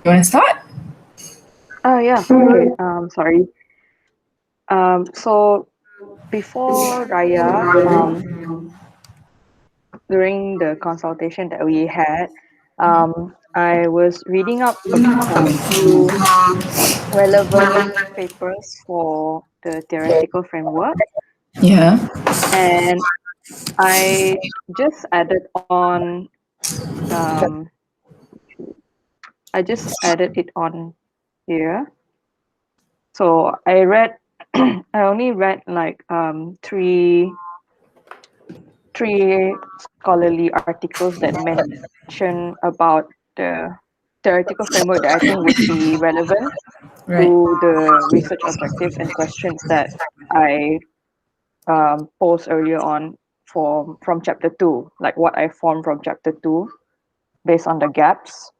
You want to start? Oh yeah, okay. Sorry. So before Raya, during the consultation that we had, I was reading up a few relevant papers for the theoretical framework, Yeah. and I just added on. Um, I just added it on here. So I read. I only read like three scholarly articles that mention about the theoretical framework that I think would be relevant Right. to the research objectives and questions that I posed earlier on from chapter two, like what I formed from chapter two based on the gaps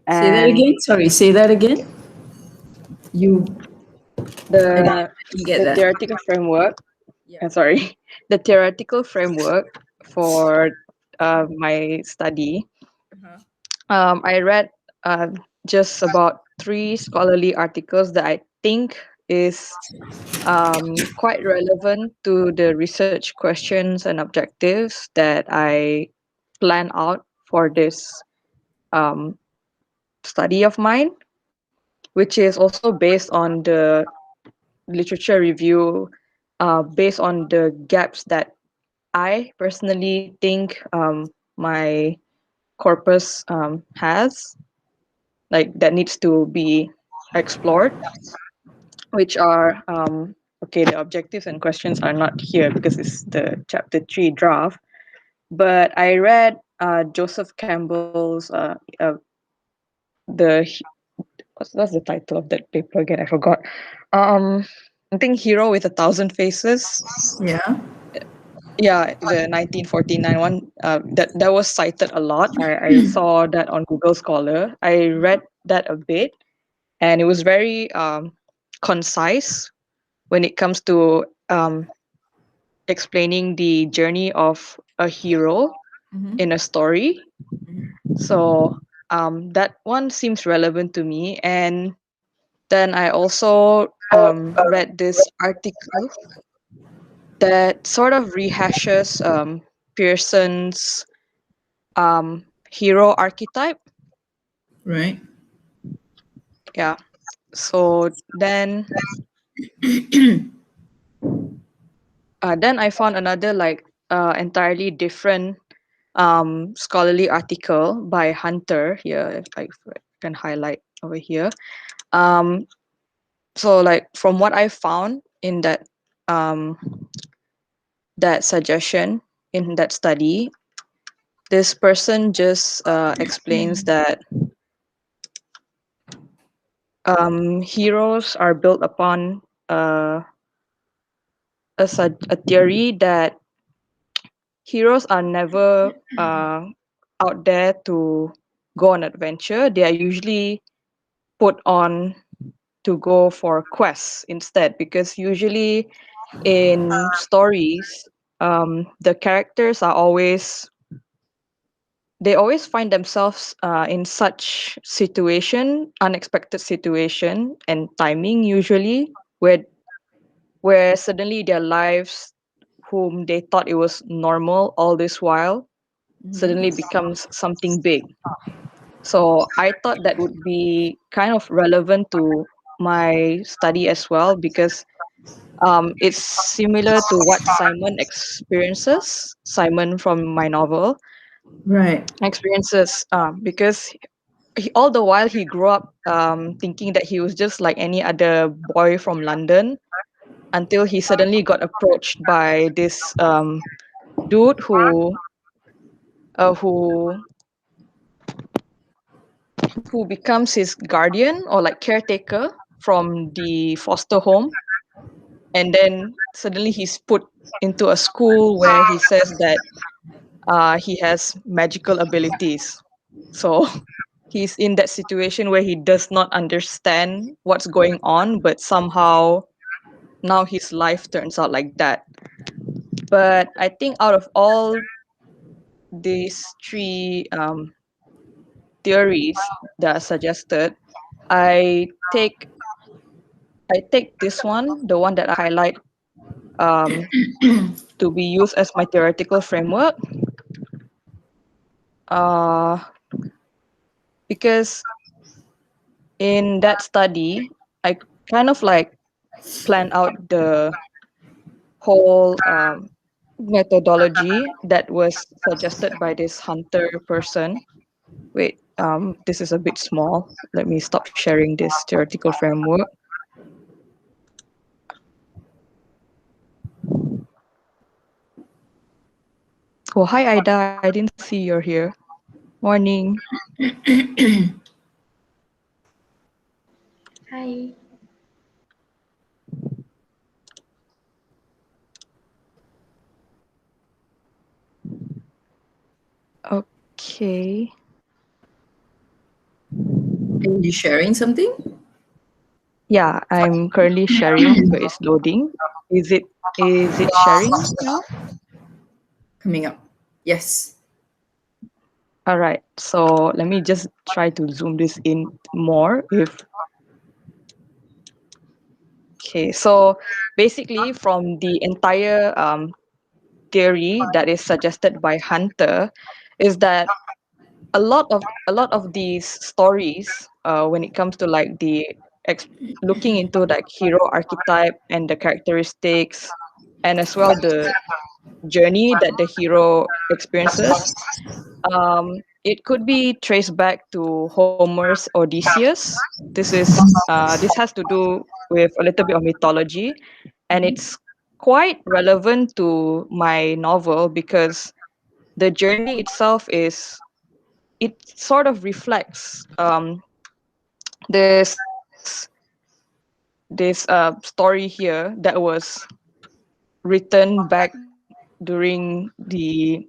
Say that and again. Sorry. Say that again. You. I didn't, the get the that. theoretical framework. Yeah. Sorry, the theoretical framework for my study. Uh-huh. I read uh, just about three scholarly articles that I think is quite relevant to the research questions and objectives that I plan out for this um, study of mine, which is also based on the literature review, based on the gaps that I personally think my corpus has, like that needs to be explored, which are okay, the objectives and questions are not here because it's the chapter 3 draft, but I read Joseph Campbell's the what's the title of that paper again, I forgot. um I think Hero with a Thousand Faces. Yeah. Yeah, the 1949 one, that was cited a lot. I saw that on Google Scholar. I read that a bit, and it was very concise when it comes to explaining the journey of a hero Mm-hmm. in a story. So that one seems relevant to me. And then I also read this article that sort of rehashes Pearson's hero archetype. Right. Yeah. So then I found another like entirely different scholarly article by Hunter here. If I can highlight over here. Um, so like from what I found in um, that suggestion in that study, this person just explains that heroes are built upon a theory that heroes are never out there to go on adventure. They are usually put on to go for quests instead, because usually in stories, the characters are always they always find themselves in such situation, unexpected situation and timing usually, where suddenly their lives, whom they thought it was normal all this while, Mm-hmm. suddenly becomes something big. So I thought that would be kind of relevant to my study as well, because it's similar to what Simon experiences. Simon from my novel Right. experiences, because all the while he grew up thinking that he was just like any other boy from London, until he suddenly got approached by this dude who becomes his guardian or like caretaker from the foster home. And then suddenly he's put into a school where he says that he has magical abilities. So he's in that situation where he does not understand what's going on, but somehow now his life turns out like that. But I think out of all these three theories that are suggested, I take I take this one, the one that I highlight, um, to be used as my theoretical framework, uh, because in that study, I kind of like plan out the whole methodology that was suggested by this hunter person. Wait, this is a bit small. Let me stop sharing this theoretical framework. Oh, hi, Ida. I didn't see you're here. Morning. Hi. Okay. Are you sharing something? Yeah, I'm currently sharing, but it's loading. Is it sharing now? Coming up. Yes. All right. So let me just try to zoom this in more. If okay, so basically, from the entire theory that is suggested by Hunter, is that a lot of these stories, when it comes to like the ex- looking into like hero archetype and the characteristics, and as well the journey that the hero experiences, it could be traced back to Homer's Odysseus. This has to do with a little bit of mythology, and it's quite relevant to my novel because the journey itself it sort of reflects this story here that was written back during the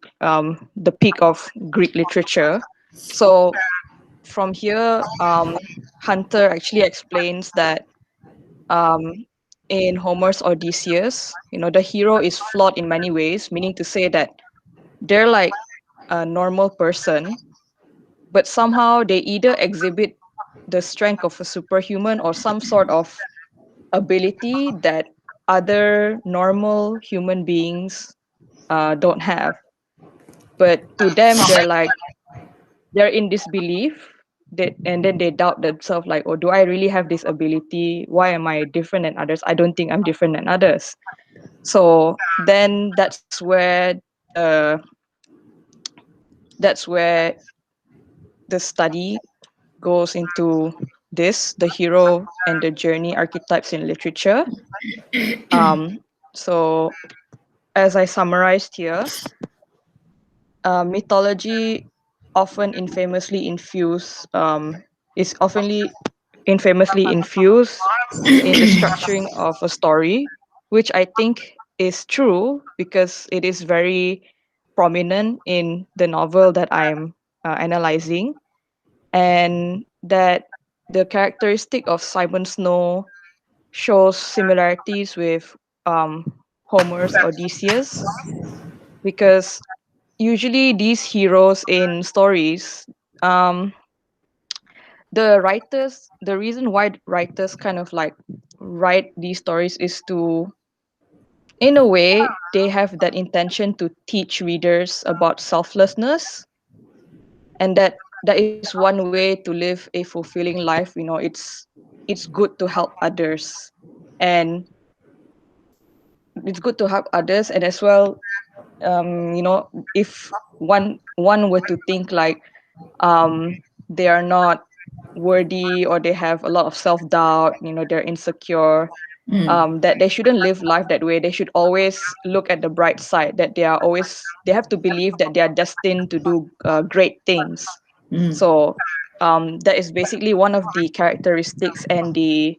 peak of Greek literature. So from here, Hunter actually explains that um, in Homer's Odysseus, the hero is flawed in many ways, meaning to say that they're like a normal person, but somehow they either exhibit the strength of a superhuman or some sort of ability that other normal human beings don't have. But to them, they're in disbelief that, and then they doubt themselves, like, oh, do I really have this ability? Why am I different than others? I don't think I'm different than others. So then uh, that's where the study goes into this, the hero and the journey archetypes in literature. So as I summarized here, mythology often infamously infuse is oftenly infamously infused in the structuring of a story, which I think is true because it is very prominent in the novel that I'm analyzing, and that the characteristic of Simon Snow shows similarities with um, Homer's Odysseus, because usually these heroes in stories, um, the reason why writers kind of like write these stories is to, in a way, they have that intention to teach readers about selflessness, and that is one way to live a fulfilling life. It's good to help others, and it's good to help others, and as well, if one were to think like they are not worthy, or they have a lot of self-doubt, they're insecure, that they shouldn't live life that way. They should always look at the bright side, that they have to believe that they are destined to do great things. So that is basically one of the characteristics and the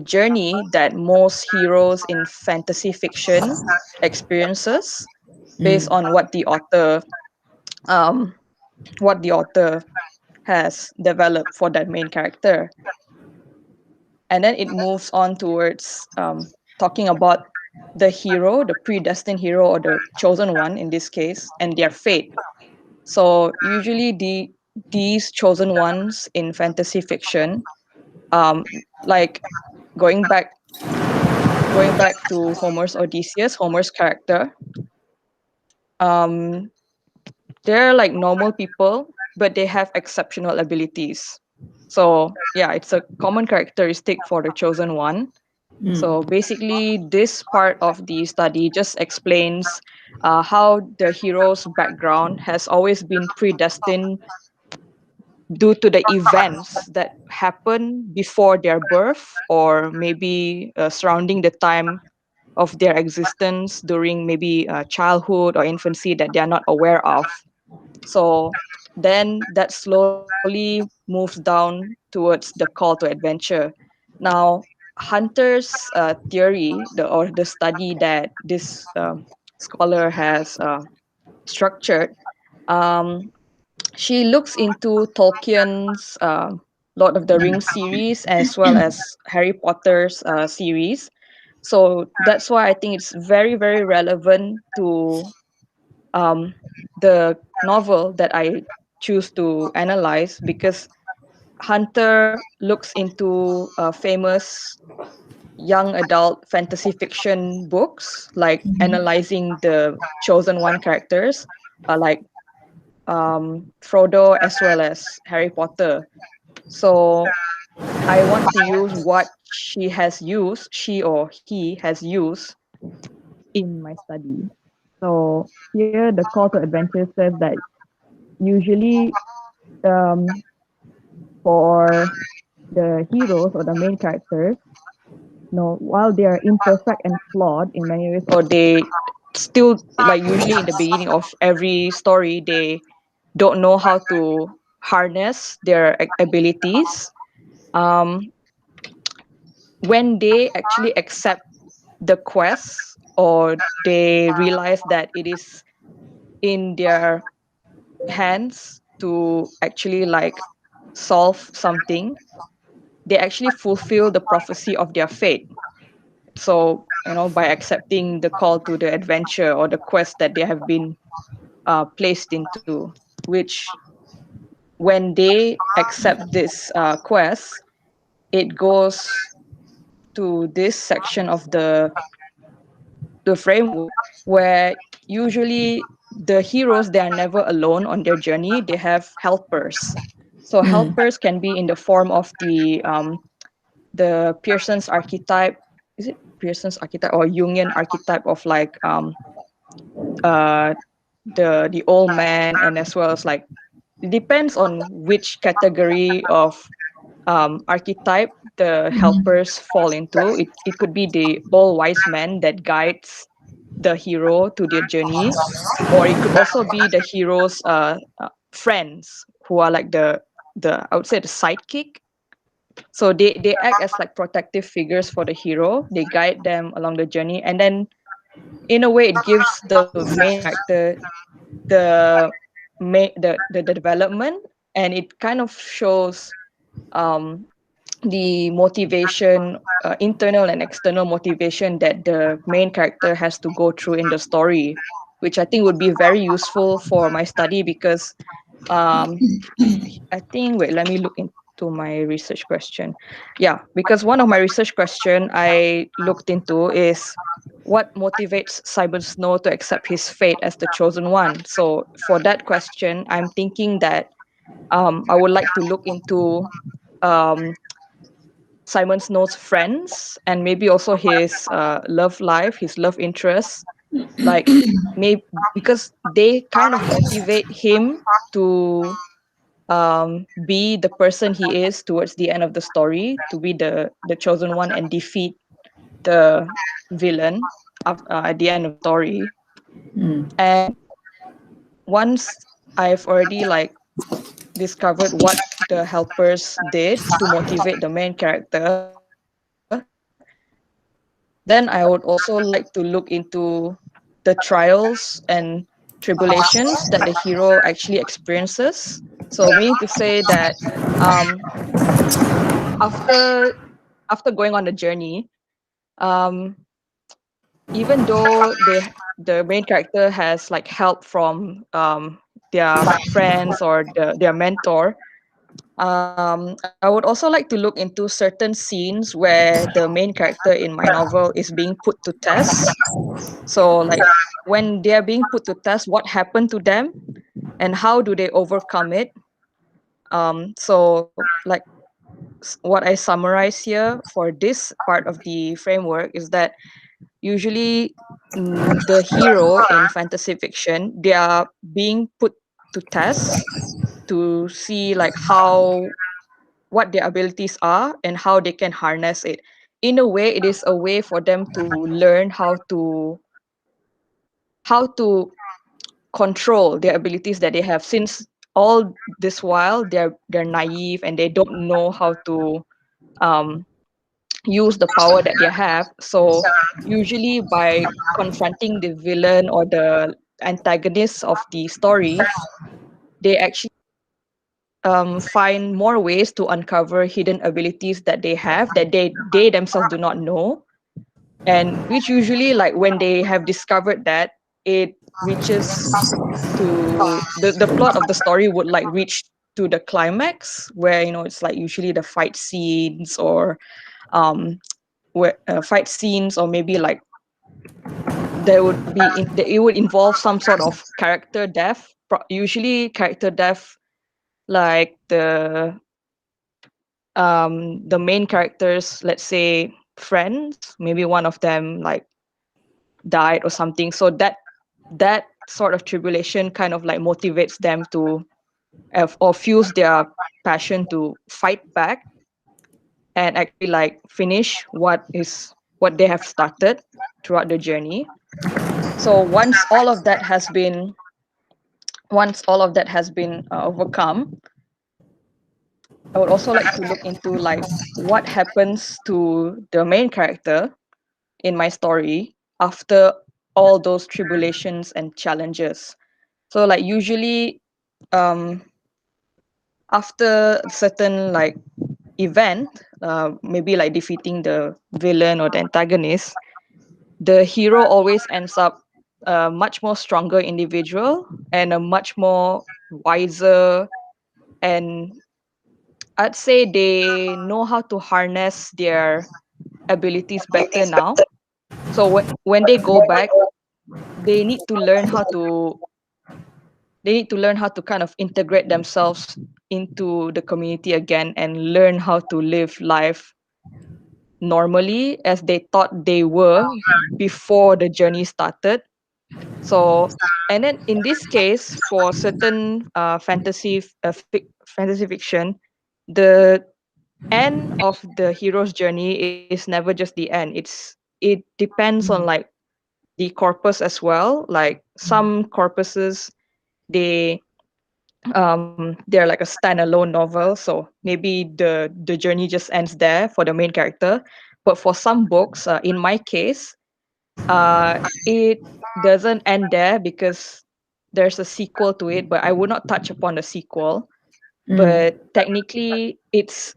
journey that most heroes in fantasy fiction experiences, based on um, what the author has developed for that main character. And then it moves on towards talking about the hero, the predestined hero, or the chosen one in this case, and their fate. So usually these chosen ones in fantasy fiction, like going back going back to Homer's Odysseus, Homer's character, um, they're like normal people, but they have exceptional abilities. So yeah, it's a common characteristic for the chosen one. So basically, this part of the study just explains how the hero's background has always been predestined due to the events that happen before their birth, or maybe surrounding the time of their existence during maybe childhood or infancy that they are not aware of. So then that slowly moves down towards the call to adventure. Now, Hunter's theory, the study that this scholar has structured, um, she looks into Tolkien's Lord of the Rings series as well as Harry Potter's series. So that's why I think it's very, very relevant to um, the novel that I choose to analyze, because Hunter looks into famous young adult fantasy fiction books, like analyzing the chosen one characters, like Frodo as well as Harry Potter. So I want to use what she or he has used in my study. So here the call to adventure says that usually um, for the heroes or the main characters, while they are imperfect and flawed in many ways, or they still, like usually in the beginning of every story, they don't know how to harness their abilities. Um, when they actually accept the quest, or they realize that it is in their hands to actually like solve something, they actually fulfill the prophecy of their fate. So, by accepting the call to the adventure or the quest that they have been placed into, which when they accept this quest, it goes to this section of the framework, where usually the heroes, they are never alone on their journey. They have helpers. So helpers can be in the form of the Pearson's archetype. Is it Pearson's archetype or Jungian archetype of like uh the old man, and as well as like, it depends on which category of archetype the helpers fall into. It could be the all wise man that guides the hero to their journey, or it could also be the hero's friends, who are like the I would say the sidekick. So they act as like protective figures for the hero. They guide them along the journey, and then in a way it gives the main character the the development, and it kind of shows um the motivation, internal and external motivation, that the main character has to go through in the story, which I think would be very useful for my study, because um I think, wait, let me look into my research question. Yeah, because one of my research question I looked into is what motivates Simon Snow to accept his fate as the chosen one. So for that question, I'm thinking that I would like to look into um, Simon Snow's friends, and maybe also his love life, his love interests, like maybe because they kind of motivate him to be the person he is towards the end of the story, to be the chosen one and defeat the villain at the end of the story. And once I've already like discovered what the helpers did to motivate the main character, then I would also like to look into the trials and tribulations that the hero actually experiences. So meaning to say that um, after going on the journey, um, even though the main character has like help from their friends or their mentor. I would also like to look into certain scenes where the main character in my novel is being put to test. So, like when they are being put to test, what happened to them and how do they overcome it? So, like what I summarize here for this part of the framework is that usually the hero in fantasy fiction, they are being put to test to see like how what their abilities are and how they can harness it. In a way, it is a way for them to learn how to control their abilities that they have, since all this while they're naive and they don't know how to um, use the power that they have. So usually by confronting the villain or the antagonist of the story, they actually find more ways to uncover hidden abilities that they have that they themselves do not know, and which usually, like when they have discovered that, it reaches to the plot of the story would like reach to the climax where it's like usually the fight scenes or um fight scenes, or maybe like it would involve some sort of character death, usually character death, like the main characters, let's say friends, maybe one of them like died or something, so that sort of tribulation kind of like motivates them to or fuels their passion to fight back and actually like finish what they have started throughout the journey. So once all of that has been overcome, I would also like to look into like what happens to the main character in my story after all those tribulations and challenges. So like usually um after certain like event, maybe like defeating the villain or the antagonist, the hero always ends up a much more stronger individual and a much more wiser, and I'd say they know how to harness their abilities better now. So when they go back, they need to learn how to they need to learn how to kind of integrate themselves into the community again and learn how to live life normally as they thought they were before the journey started. So, and then in this case, for certain fantasy fiction, the end of the hero's journey is never just the end. It depends on like the corpus as well. Like some corpuses, they they're like a standalone novel, so maybe the journey just ends there for the main character. But for some books, in my case, it doesn't end there because there's a sequel to it, but I would not touch upon the sequel. But technically it's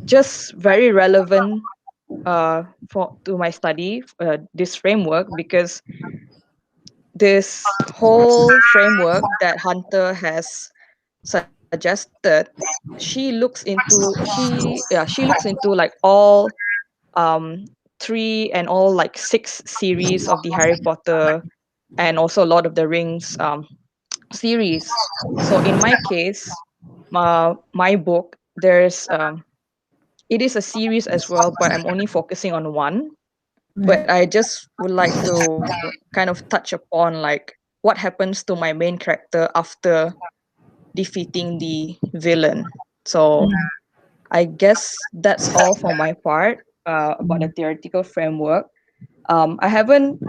just very relevant for to my study, this framework, because this whole framework that Hunter has suggested, she looks into like all um 3 and all like 6 series of the Harry Potter and also Lord of the Rings series. So in my case, my book, there's it is a series as well, but I'm only focusing on one. But I just would like to kind of touch upon like what happens to my main character after defeating the villain. So I guess that's all for my part about the theoretical framework. I haven't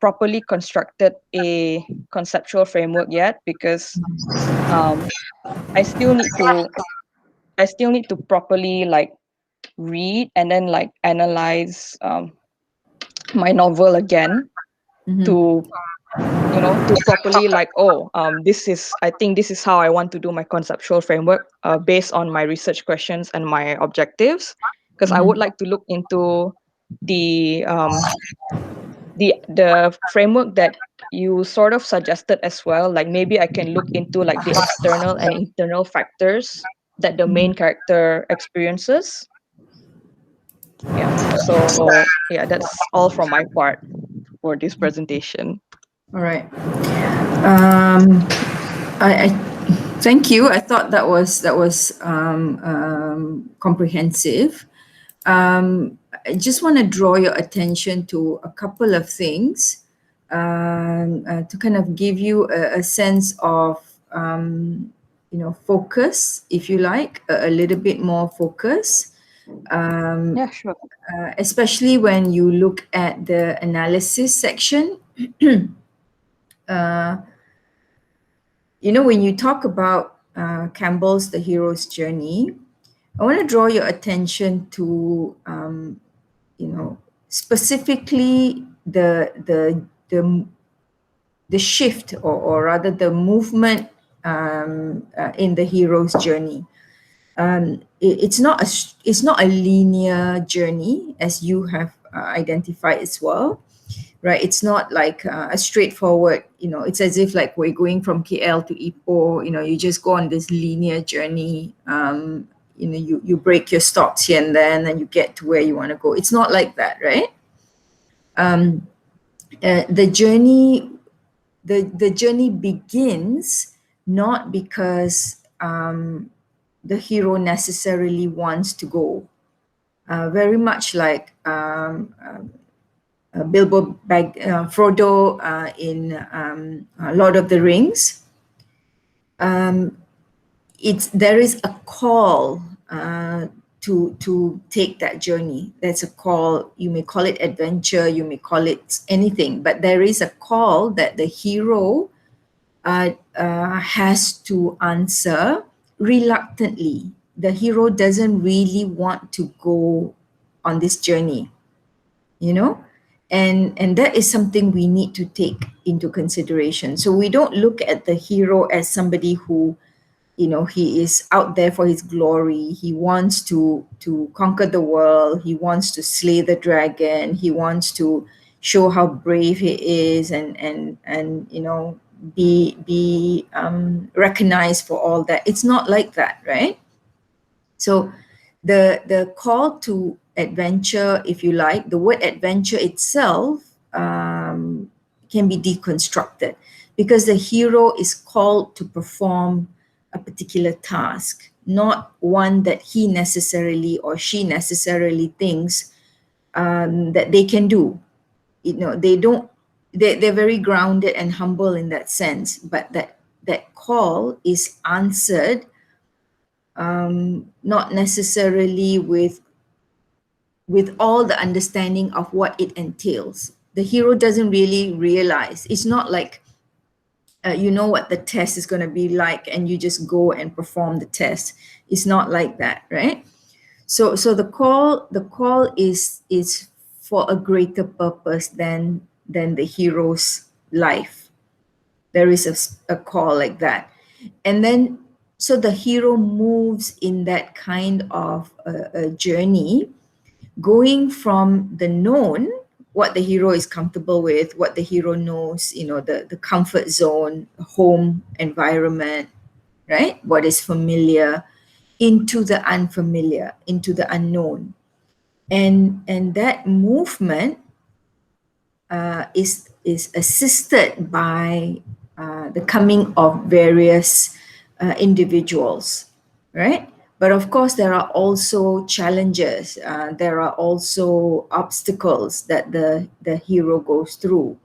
properly constructed a conceptual framework yet because um, I still need to properly like read and then like analyze my novel again to to properly like, this is, I think this is how I want to do my conceptual framework based on my research questions and my objectives, because I would like to look into the the framework that you sort of suggested as well, like maybe I can look into like the external and internal factors that the main character experiences. Yeah. So yeah, that's all from my part for this presentation. All right. I thank you. I thought that was comprehensive. I just want to draw your attention to a couple of things to kind of give you a sense of focus, if you like, a little bit more focus. Yeah, sure. Especially when you look at the analysis section. uh, when you talk about Campbell's The Hero's Journey, I want to draw your attention to, specifically the shift, or rather the movement in the hero's journey. It's not a linear journey, as you have identified as well, right? It's not like a straightforward, it's as if like we're going from KL to Ipoh, you just go on this linear journey. You break your stops here and then, and you get to where you want to go. It's not like that, right? The journey begins not because the hero necessarily wants to go. Very much like Frodo in Lord of the Rings. There is a call to take that journey. There's a call. You may call it adventure, you may call it anything, but there is a call that the hero has to answer reluctantly. The hero doesn't really want to go on this journey, and that is something we need to take into consideration. So we don't look at the hero as somebody who, he is out there for his glory. He wants to conquer the world. He wants to slay the dragon. He wants to show how brave he is, and be recognized for all that. It's not like that, right? So the call to adventure, if you like, the word adventure itself can be deconstructed, because the hero is called to perform a particular task, not one that he necessarily or she necessarily thinks that they can do. They're very grounded and humble in that sense, but that call is answered not necessarily with all the understanding of what it entails. The hero doesn't really realize. It's not like you know what the test is going to be like and you just go and perform the test. It's not like that, right? So the call is for a greater purpose than the hero's life. There is a call like that. And then so the hero moves in that kind of a journey, going from the known, what the hero is comfortable with, what the hero knows, the comfort zone, home environment, right? What is familiar, into the unfamiliar, into the unknown. And that movement is assisted by the coming of various individuals, right? But of course, there are also challenges. There are also obstacles that the hero goes through.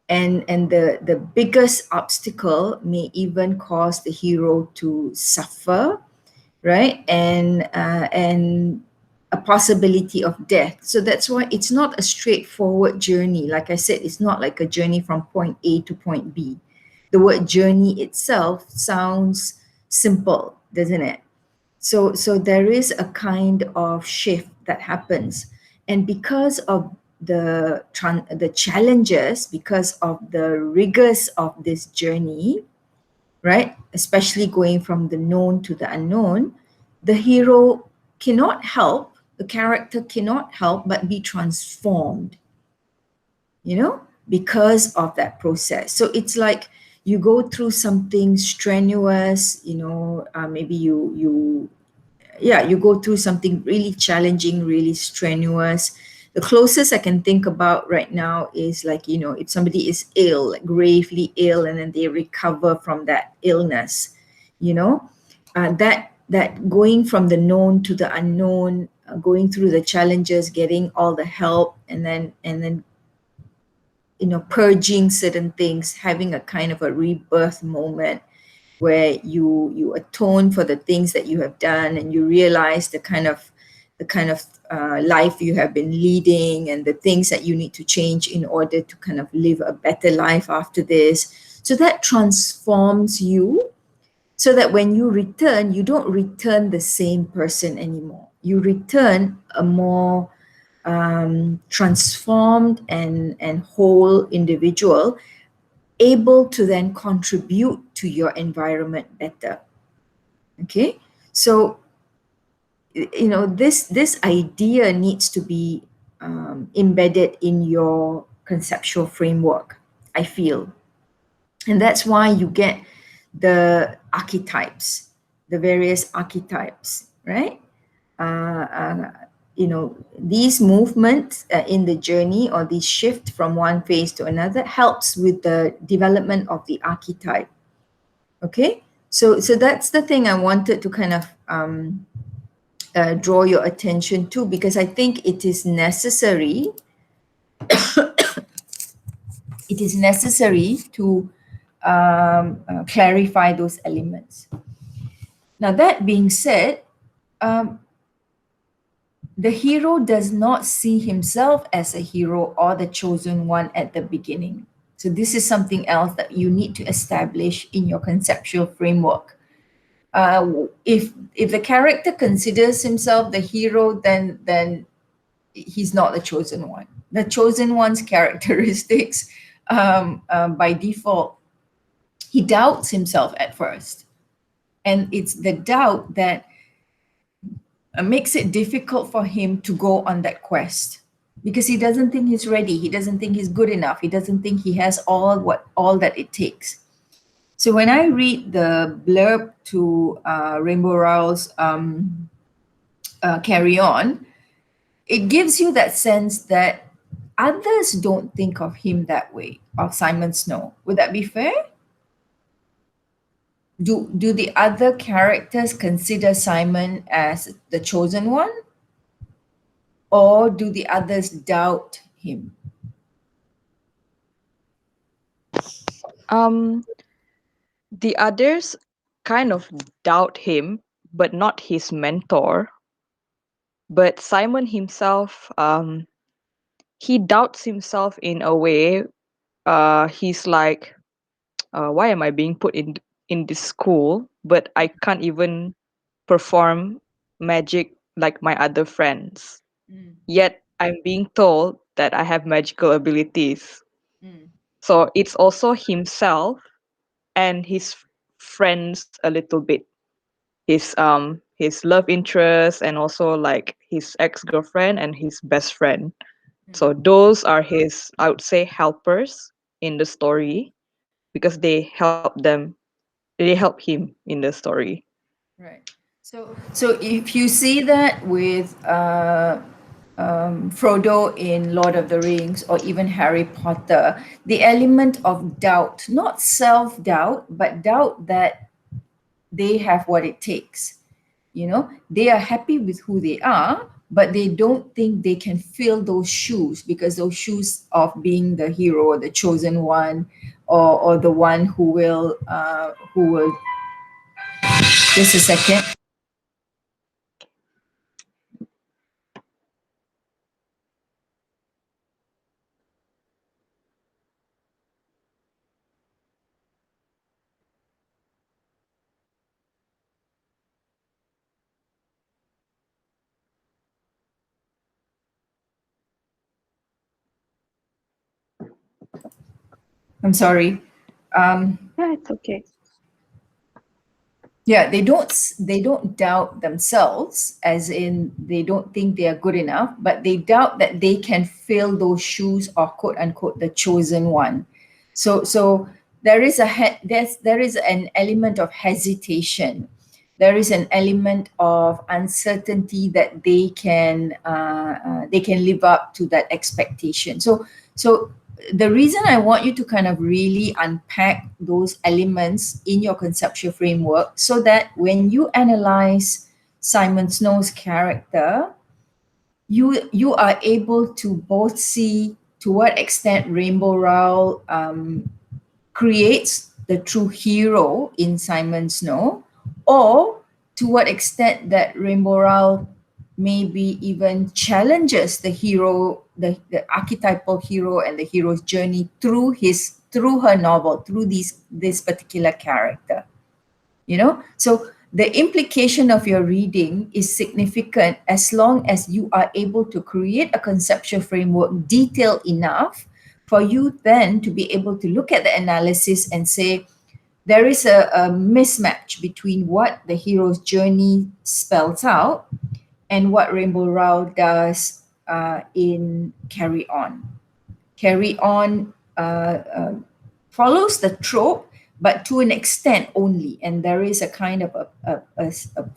And the biggest obstacle may even cause the hero to suffer, right? And a possibility of death. So that's why it's not a straightforward journey. Like I said, it's not like a journey from point A to point B. The word journey itself sounds simple, doesn't it? So there is a kind of shift that happens. And because of the challenges, because of the rigors of this journey, right? Especially going from the known to the unknown, the hero cannot help, the character cannot help but be transformed. because of that process. So it's like you go through something strenuous, maybe you go through something really challenging, really strenuous. The closest I can think about right now is like, if somebody is ill, like gravely ill, and then they recover from that illness, you know, that going from the known to the unknown, going through the challenges, getting all the help, and then purging certain things, having a kind of a rebirth moment where you atone for the things that you have done, and you realize the kind of life you have been leading, and the things that you need to change in order to kind of live a better life after this. So that transforms you, so that when you return, you don't return the same person anymore. You return a more transformed and whole individual, able to then contribute to your environment better. Okay, so this idea needs to be embedded in your conceptual framework, I feel. And that's why you get the archetypes, the various archetypes, right? uh, uh, these movements in the journey, or the shift from one phase to another, helps with the development of the archetype. Okay, so that's the thing I wanted to kind of draw your attention to, because I think it is necessary to clarify those elements. Now, that being said, um, the hero does not see himself as a hero or the chosen one at the beginning. So this is something else that you need to establish in your conceptual framework. If the character considers himself the hero, then he's not the chosen one. The chosen one's characteristics, by default, he doubts himself at first, and it's the doubt that makes it difficult for him to go on that quest, because he doesn't think he's ready. He doesn't think he's good enough. He doesn't think he has all that it takes. So when I read the blurb to Rainbow Rowell's Carry On, it gives you that sense that others don't think of him that way, of Simon Snow. Would that be fair? Do the other characters consider Simon as the chosen one, or do the others doubt him? Um, the others kind of doubt him, but not his mentor. But Simon himself, he doubts himself in a way. He's like, why am I being put in this school, but I can't even perform magic like my other friends. Mm, Yet I'm being told that I have magical abilities. mm, So it's also himself and his friends a little bit. His love interest, and also like his ex-girlfriend and his best friend. mm. So those are his, I would say, helpers in the story, because they help him in the story. Right. So if you see that with Frodo in Lord of the Rings, or even Harry Potter, the element of doubt, not self doubt, but doubt that they have what it takes. They are happy with who they are, but they don't think they can fill those shoes, because those shoes of being the hero or the chosen one, or the one who will just a second. I'm sorry. um Yeah, it's okay. Yeah, they don't doubt themselves, as in they don't think they are good enough, but they doubt that they can fill those shoes, or quote unquote the chosen one. So there is there is an element of hesitation. There is an element of uncertainty that they can live up to that expectation. So the reason I want you to kind of really unpack those elements in your conceptual framework, so that when you analyze Simon Snow's character, you are able to both see to what extent Rainbow Rowell creates the true hero in Simon Snow, or to what extent that Rainbow Rowell maybe even challenges the hero, the archetypal hero and the hero's journey through her novel, through this particular character. So the implication of your reading is significant as long as you are able to create a conceptual framework detailed enough for you then to be able to look at the analysis and say there is a mismatch between what the hero's journey spells out and what Rainbow Rowell does in Carry On follows the trope, but to an extent only. And there is a kind of a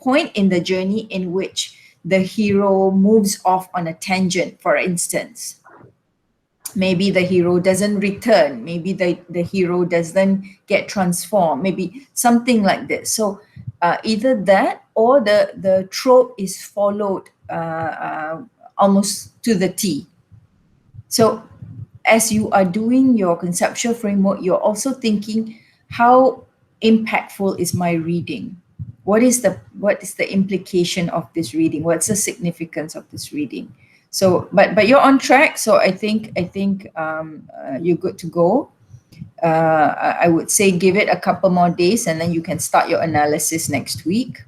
point in the journey in which the hero moves off on a tangent, for instance. Maybe the hero doesn't return. Maybe the hero doesn't get transformed. Maybe something like this. So either that or the trope is followed almost to the T. So as you are doing your conceptual framework, you're also thinking, how impactful is my reading? What is the implication of this reading? What's the significance of this reading? So, but you're on track. So I think you're good to go. I would say give it a couple more days, and then you can start your analysis next week,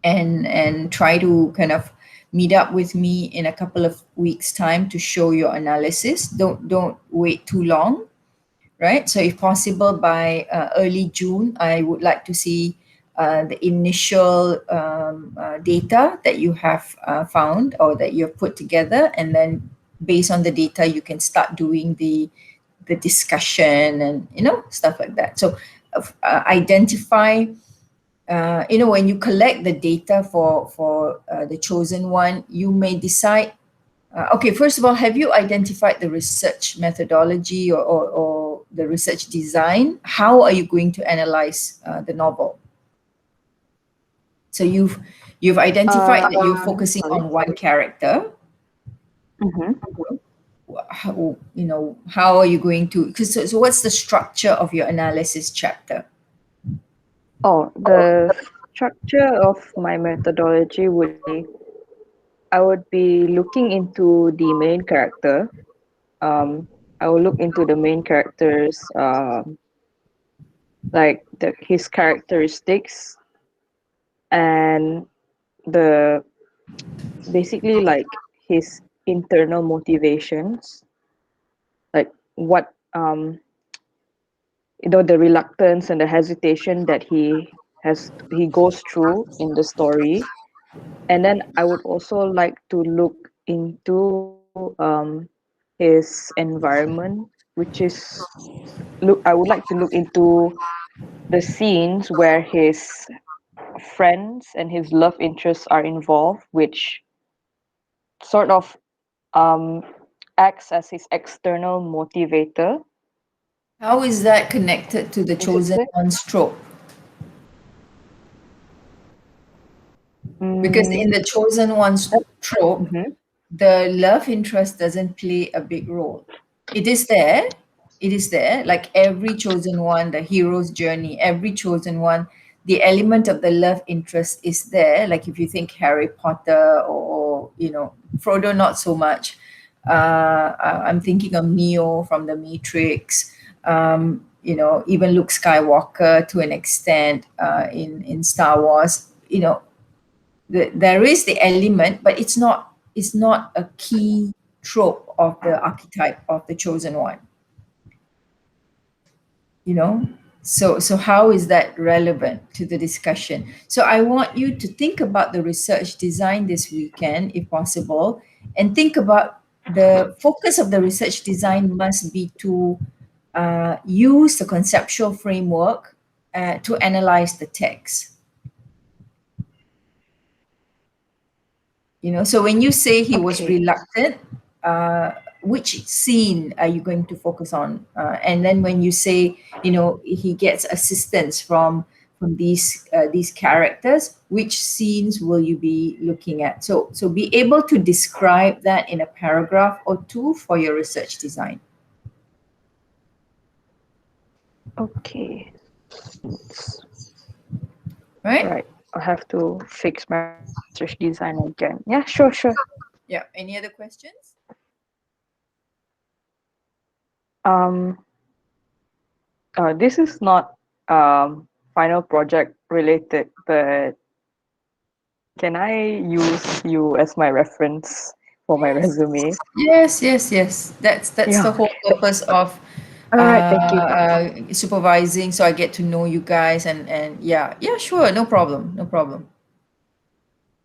and try to kind of meet up with me in a couple of weeks time to show your analysis. Don't wait too long, right? So if possible by early June, I would like to see the initial data that you have found or that you have put together, and then based on the data you can start doing the discussion and stuff like that. So identify, when you collect the data for the chosen one, you may decide. Okay, first of all, have you identified the research methodology, or the research design? How are you going to analyze the novel? So you've identified that you're focusing Sorry. on one character. Mm-hmm. How are you going to? So what's the structure of your analysis chapter? Oh, the structure of my methodology would be I would be looking into the main character. Um, I will look into the main character's like his characteristics and the basically like his internal motivations, like what the reluctance and the hesitation that he goes through in the story. And then I would also like to look into his environment, which is I would like to look into the scenes where his friends and his love interests are involved, which sort of um, acts as his external motivator. How is that connected to the Is it chosen clear? one's trope? Because Mm, in the chosen one's trope, mhm. the love interest doesn't play a big role. It is there. It is there. Like every chosen one, the hero's journey, every chosen one, the element of the love interest is there. Like if you think Harry Potter, or Frodo, not so much. I'm thinking of Neo from the Matrix. Even Luke Skywalker to an extent in Star Wars. There is the element, but it's not a key trope of the archetype of the chosen one. you know So how is that relevant to the discussion? So I want you to think about the research design this weekend, if possible, and think about the focus of the research design must be to use the conceptual framework to analyze the text. So when you say he was Okay. reluctant, uh, which scene are you going to focus on? And then when you say, he gets assistance from these characters, which scenes will you be looking at? So be able to describe that in a paragraph or two for your research design, Okay. right? Right. I have to fix my research design again. Yeah, sure. Yeah. Any other questions? Um, this is not final project related, but can I use you as my reference for my Yes. resume? Yes. That's the Yeah. whole purpose of All right. Thank you. supervising. So I get to know you guys, and yeah, sure, no problem, no problem.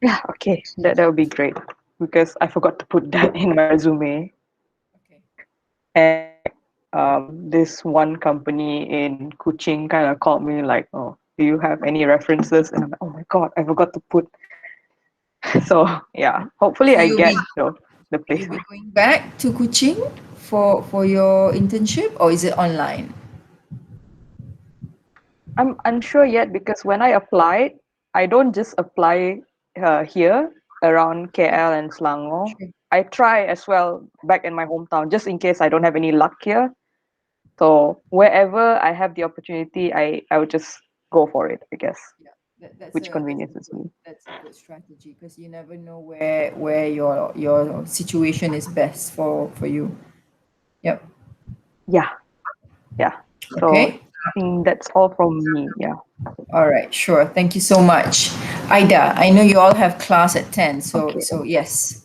Yeah. Okay. That would be great because I forgot to put that in my resume. Okay. And this one company in Kuching kind of called me like, "Oh, do you have any references?" And I'm like, "Oh my god, I forgot to put." So yeah, hopefully So I you'll get be the you'll be placement. going back to Kuching for your internship, or is it online? I'm unsure yet because when I applied, I don't just apply here around KL and Selangor. Sure. I try as well back in my hometown just in case I don't have any luck here. So wherever I have the opportunity, I would just go for it, I guess, Yeah, that's which a that's a conveniences good me. that's a good strategy, because you never know where your situation is best for you. Yep. Yeah, yeah. So Okay. I think that's all from me. Yeah. All right, sure. Thank you so much. Ida, I know you all have class at 10, so Okay. so yes.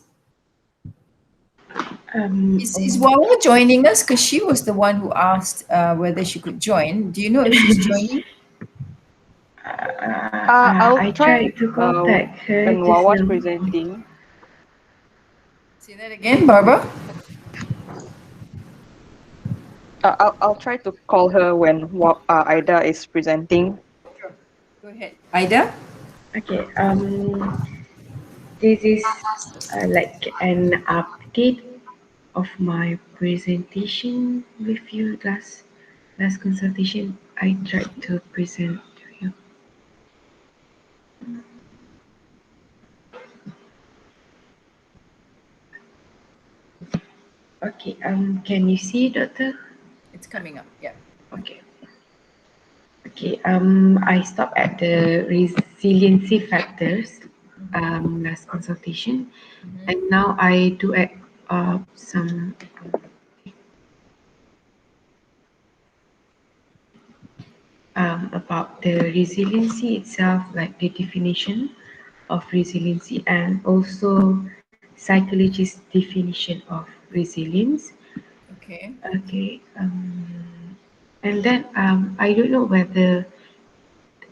Is Oh, Wawa joining us? Because she was the one who asked whether she could join. Do you know if she's joining? I'll I try tried to contact her when just Wawa's now. presenting. Say that again, Barbara. I'll try to call her when Ida is presenting. Sure. Go ahead. Ida? Okay, this is like an update of my presentation with you last consultation. I tried to present to you. Okay, can you see, Doctor? It's coming up. Yeah. Okay. Okay, I stopped at the resiliency factors last consultation, and now I do add some about the resiliency itself, like the definition of resiliency, and also psychologist's definition of resilience. Okay. Okay, and then I don't know whether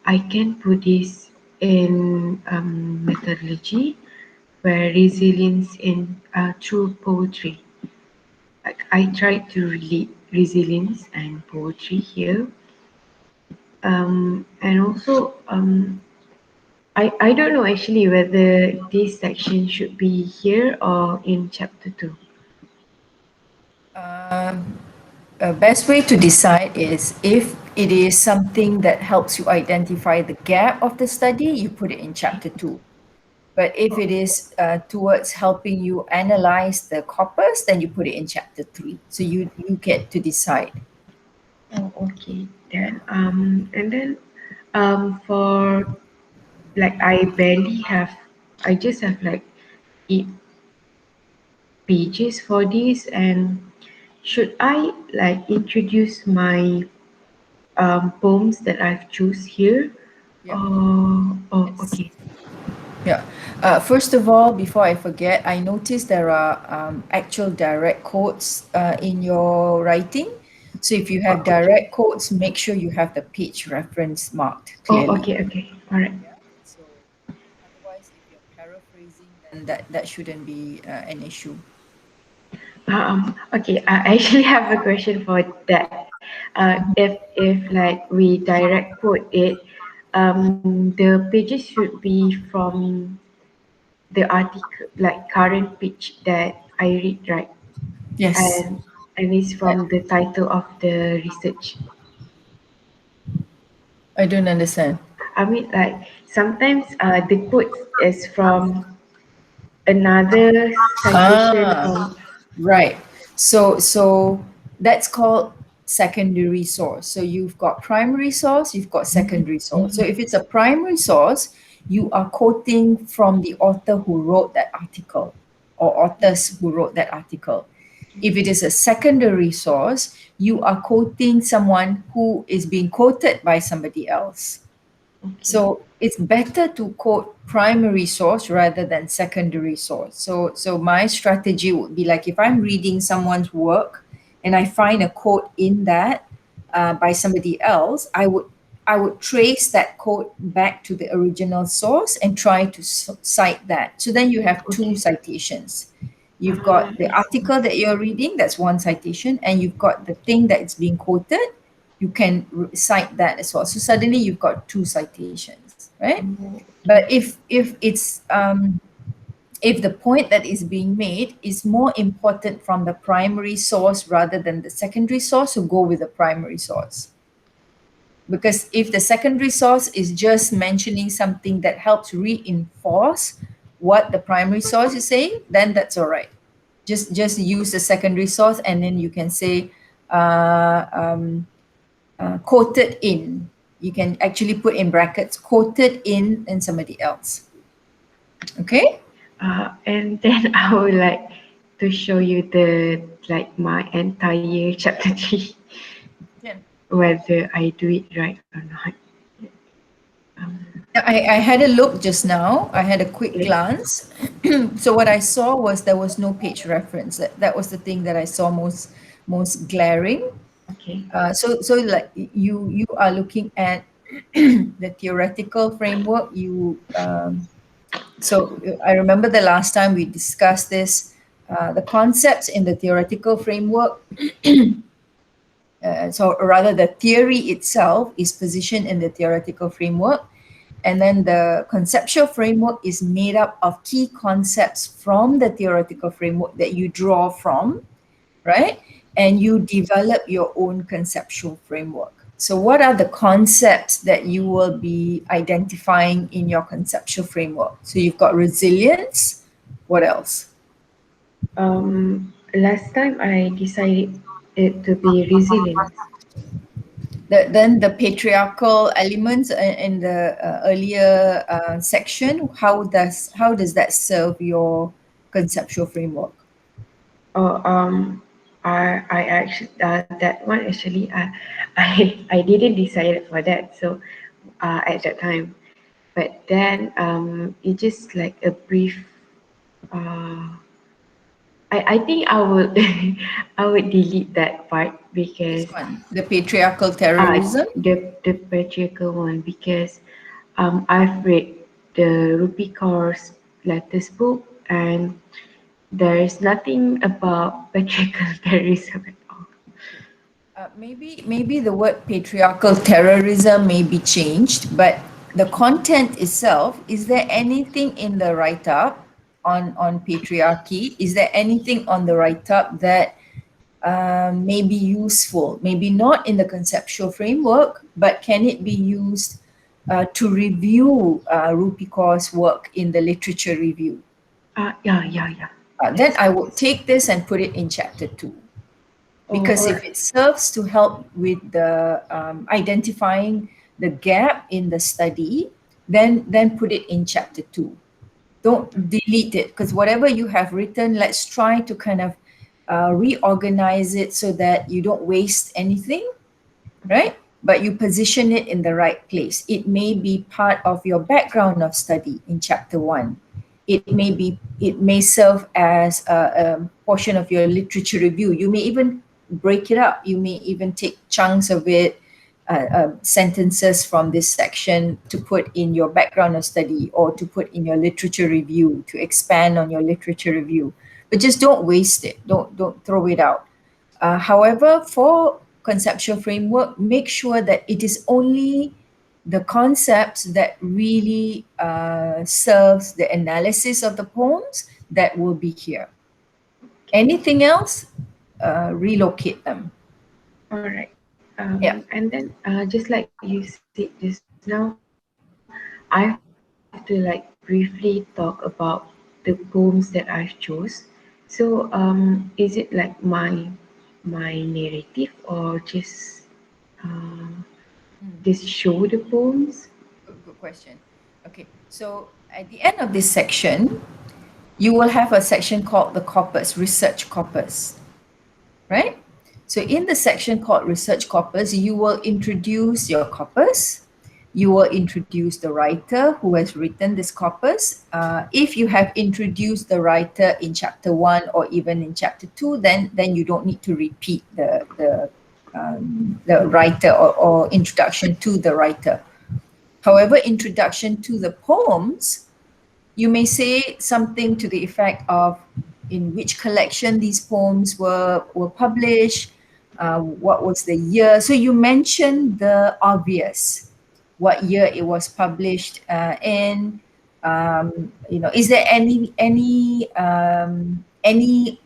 I can put this in methodology where resilience in through poetry. Like I tried to relate resilience and poetry here, and also I don't know actually whether this section should be here or in chapter two. A best way to decide is if it is something that helps you identify the gap of the study, you put it in chapter two. But if it is towards helping you analyze the corpus, then you put it in chapter three. So you get to decide. Oh, okay. Yeah. Then and then for like I just have like 8 pages for this, and should I like introduce my poems that I've choose here? Yeah. Oh, Yes. okay. Yeah. First of all, before I forget, I noticed there are actual direct quotes in your writing. So if you have direct quotes, make sure you have the page reference marked Oh, clearly. okay. All right. Yeah. So otherwise, if you're paraphrasing, then that shouldn't be an issue. Okay, I actually have a question for that. If like we direct quote it, the pages should be from the article, like current page that I read, right? Yes. And it's from the title of the research. I don't understand. I mean, like sometimes the quote is from another citation Ah, from. right. So that's called secondary source. So you've got primary source, you've got secondary source. So if it's a primary source, you are quoting from the author who wrote that article or authors who wrote that article. If it is a secondary source, you are quoting someone who is being quoted by somebody else. Okay. So it's better to quote primary source rather than secondary source. So my strategy would be like if I'm reading someone's work and I find a quote in that by somebody else, I would trace that quote back to the original source and try to cite that. So then you have two Okay. citations. You've got the I see. article that you're reading, that's one citation, and you've got the thing that is being quoted, you can cite that as well. So suddenly you've got two citations, right? Oh, But if the point that is being made is more important from the primary source rather than the secondary source, so go with the primary source. Because if the secondary source is just mentioning something that helps reinforce what the primary source is saying, then that's all right. Just use the secondary source, and then you can say uh, um, quoted in. You can actually put in brackets quoted in and somebody else. Okay? And then I would like to show you the like my entire chapter three, Yeah. whether I do it right or not. I had a look just now. I had a quick Okay. glance. So what I saw was there was no page reference. That was the thing that I saw most glaring. Okay. So like you are looking at the theoretical framework. So I remember the last time we discussed this, the concepts in the theoretical framework. So rather, the theory itself is positioned in the theoretical framework, and then the conceptual framework is made up of key concepts from the theoretical framework that you draw from, right? And you develop your own conceptual framework. So, what are the concepts that you will be identifying in your conceptual framework? So, you've got resilience. What else? Last time I decided it to be resilience. Then the patriarchal elements in the earlier section. How does that serve your conceptual framework? Oh, I actually that one actually I didn't decide for that. So at that time, but then it just like a brief. Uh, I think I would I would delete that part This because one, the patriarchal terrorism. the patriarchal one because I've read the Rupi Kaur's latest book and there is nothing about patriarchal terrorism at all. Maybe the word patriarchal terrorism may be changed, but the content itself, is there anything in the write-up on patriarchy? Is there anything on the write-up that may be useful? Maybe not in the conceptual framework, but can it be used to review Rupi Kaur's work in the literature review? Yeah. Then That's I nice. would take this and put it in chapter 2. Oh, Because if alright. it serves to help with the identifying the gap in the study, then put it in chapter 2. Don't delete it, because whatever you have written, let's try to kind of reorganize it so that you don't waste anything, right? But you position it in the right place. It may be part of your background of study in chapter 1. It may serve as a portion of your literature review. You may even break it up. You may even take chunks of it, sentences from this section to put in your background of study or to put in your literature review, to expand on your literature review. But just don't waste it. Don't throw it out. However, for conceptual framework, make sure that it is only the concepts that really serves the analysis of the poems that will be here. Anything else, relocate them. All right. Yeah. And then just like you said just now, I have to like briefly talk about the poems that I've chose. So is it like my narrative or just show the poems? Good question. Okay, so at the end of this section, you will have a section called the corpus, research corpus, right? So in the section called research corpus, you will introduce your corpus. You will introduce the writer who has written this corpus. If you have introduced the writer in chapter 1 or even in chapter 2, then you don't need to repeat the writer or introduction to the writer. However, introduction to the poems, you may say something to the effect of in which collection these poems were published, what was the year. So you mention the obvious, what year it was published in. Is there any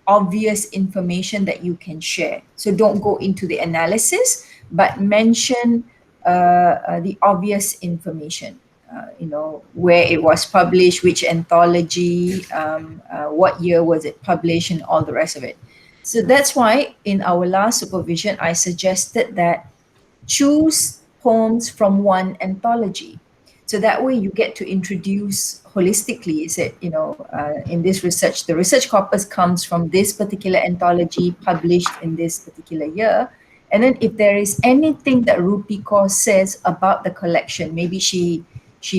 obvious information that you can share? So don't go into the analysis, but mention the obvious information. Where it was published, which anthology, what year was it published, and all the rest of it. So that's why in our last supervision, I suggested that choose poems from one anthology. So that way you get to introduce holistically, is it, in this research, the research corpus comes from this particular anthology published in this particular year. And then if there is anything that Rupi Kaur says about the collection, maybe she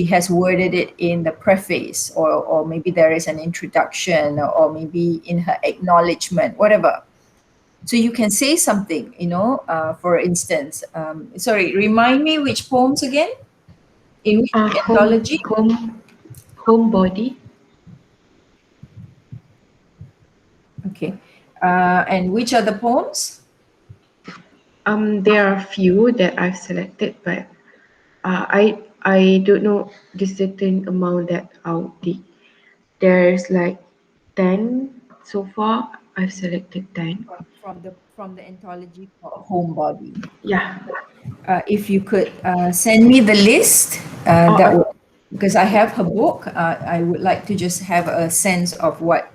has worded it in the preface, or maybe there is an introduction, or maybe in her acknowledgement, whatever. So you can say something, for instance, sorry, remind me which poems again? In which anthology? Home body. Okay. And which are the poems? There are a few that I've selected, but I don't know the certain amount that I'll take. There's like 10 so far. I've selected 10. From the anthology called Homebody. Yeah. If you could send me the list, that I- would, because I have her book. I would like to just have a sense of what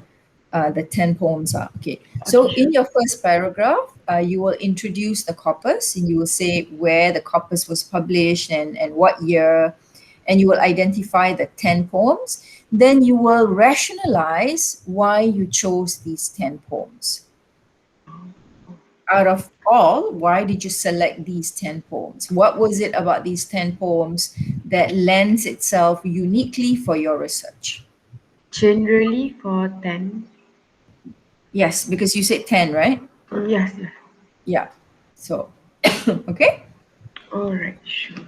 the 10 poems are. Okay. So Okay, in your first paragraph, you will introduce the corpus, and you will say where the corpus was published and what year, and you will identify the 10 poems. Then you will rationalize why you chose these 10 poems. Out of all, why did you select these 10 poems? What was it about these 10 poems that lends itself uniquely for your research? generally for 10. Yes, because you said 10, right? Yes. Yeah. So, okay. All right, sure.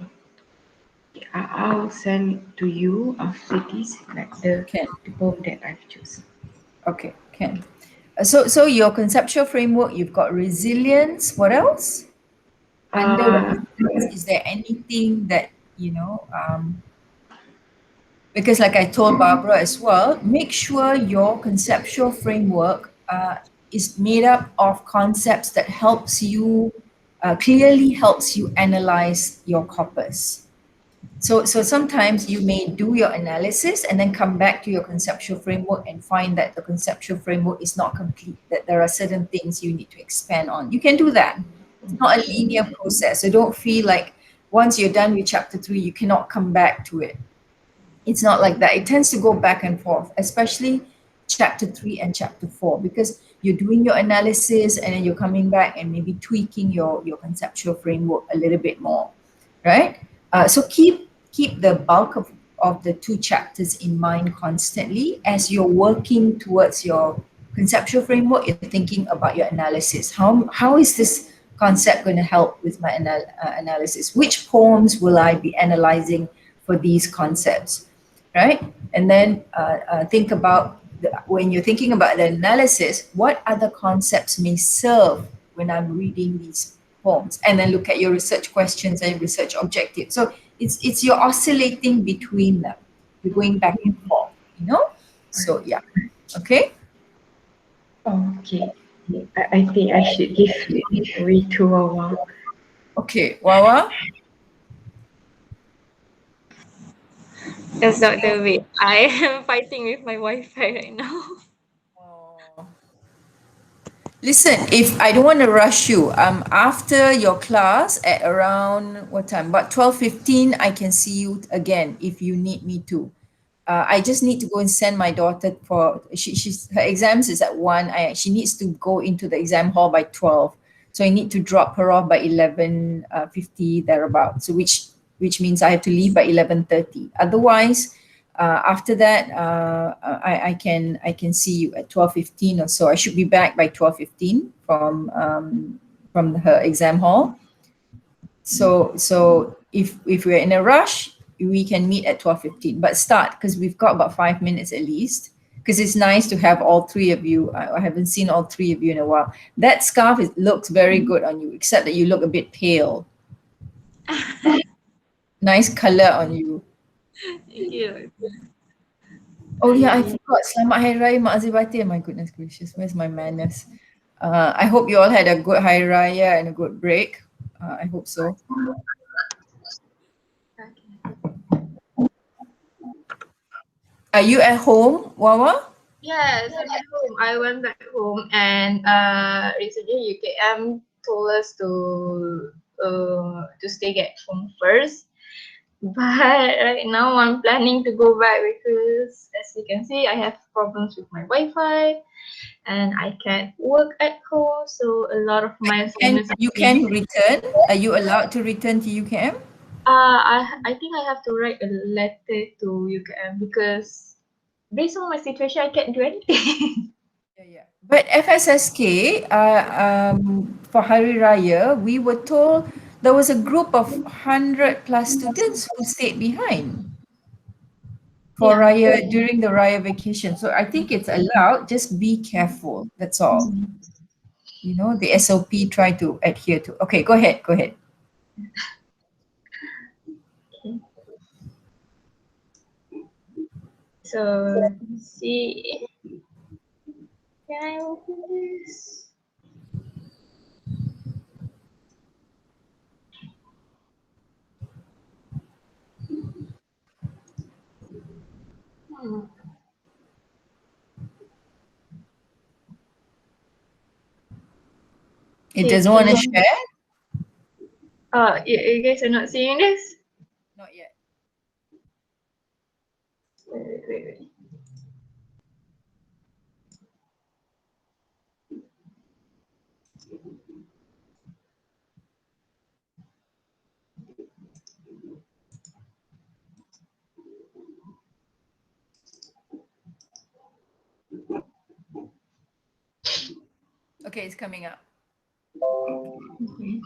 I'll send it to you after this, like the Can. poem that I've chosen. Okay, can. So your conceptual framework, you've got resilience. What else? Under resilience, is there anything that, because like I told Barbara as well, make sure your conceptual framework is made up of concepts that clearly helps you analyze your corpus. So sometimes you may do your analysis and then come back to your conceptual framework and find that the conceptual framework is not complete, that there are certain things you need to expand on. You can do that. It's not a linear process. So don't feel like once you're done with chapter 3, you cannot come back to it. It's not like that. It tends to go back and forth, especially chapter 3 and chapter 4, because you're doing your analysis and then you're coming back and maybe tweaking your conceptual framework a little bit more, right? So keep the bulk of the 2 chapters in mind constantly as you're working towards your Conceptual framework, you're thinking about your analysis. How is this concept going to help with my analysis? Which poems will I be analyzing for these concepts, right? And then think about when you're thinking about the analysis, what other concepts may serve when I'm reading these poems, and then look at your research questions and research objectives. So it's you're oscillating between them. You're going back and forth, you know? So yeah. Okay. Okay. I think I should give way to Wawa. Okay, Wawa. That's not the way. I am fighting with my Wi-Fi right now. Listen, if I don't want to rush you, after your class at around what time? About 12:15, I can see you again if you need me to. I just need to go and send my daughter for she's her exams is at 1. She needs to go into the exam hall by 12. So I need to drop her off by 11:50 thereabout. So which means I have to leave by 11:30. Otherwise, after that, I can see you at 12:15 or so. I should be back by 12:15 from her exam hall. So if we're in a rush, we can meet at 12:15. But start because we've got about 5 minutes at least. Because it's nice to have all three of you. I haven't seen all three of you in a while. That scarf looks very good on you, except that you look a bit pale. Nice color on you. Thank you. Oh yeah, I forgot. Selamat Hari Raya Mak Azir Batin. My goodness gracious, where's my manners? I hope you all had a good Hari Raya and a good break. I hope so. Are you at home, Wawa? Yes, I'm at home. I went back home and recently UKM told us to stay at home first. But right now I'm planning to go back because as you can see I have problems with my Wi-Fi and I can't work at home, so a lot of my And assignments you can return. Are you allowed to return to UKM? I think I have to write a letter to UKM because based on my situation I can't do anything. Yeah. But FSSK, for Hari Raya, we were told there was a group of 100 plus students who stayed behind for Yeah. Raya during the Raya vacation. So I think it's allowed. Just be careful. That's all. You know, the SOP try to adhere to. Okay, go ahead. Go ahead. So let's see. Can I open this? Hmm. It doesn't want to share? You guys are not seeing this? Not yet. Wait. Okay, it's coming up. Okay.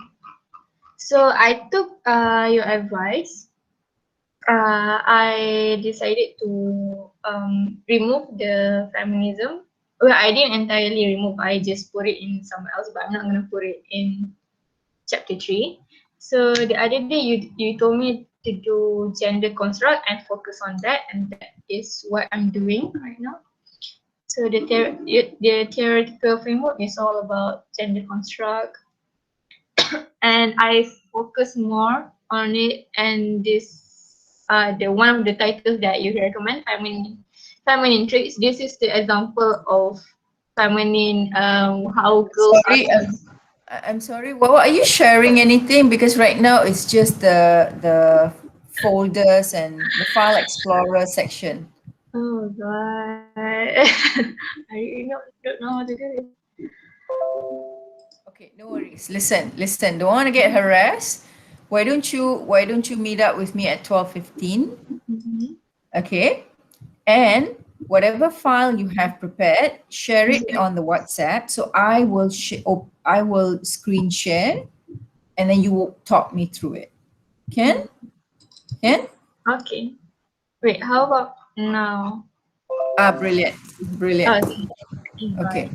So I took your advice. I decided to remove the feminism. Well, I didn't entirely remove. I just put it in somewhere else, but I'm not gonna put it in chapter 3. So the other day you told me to do gender construct and focus on that, and that is what I'm doing right now. So the theoretical framework is all about gender construct, and I focus more on it. And this the one of the titles that you recommend, feminine traits. This is the example of feminine how girls are. Sorry, I'm sorry. Well, are you sharing anything? Because right now it's just the folders and the file explorer section. Oh god, I really don't know how to do it. Okay, no worries. Listen. Don't want to get harassed. Why don't you meet up with me at 12:15? Mm-hmm. Okay, and whatever file you have prepared, share it on the WhatsApp. So I will I will screen share, and then you will talk me through it. Can? Okay. Wait, how about now? Brilliant, brilliant. Okay. Okay.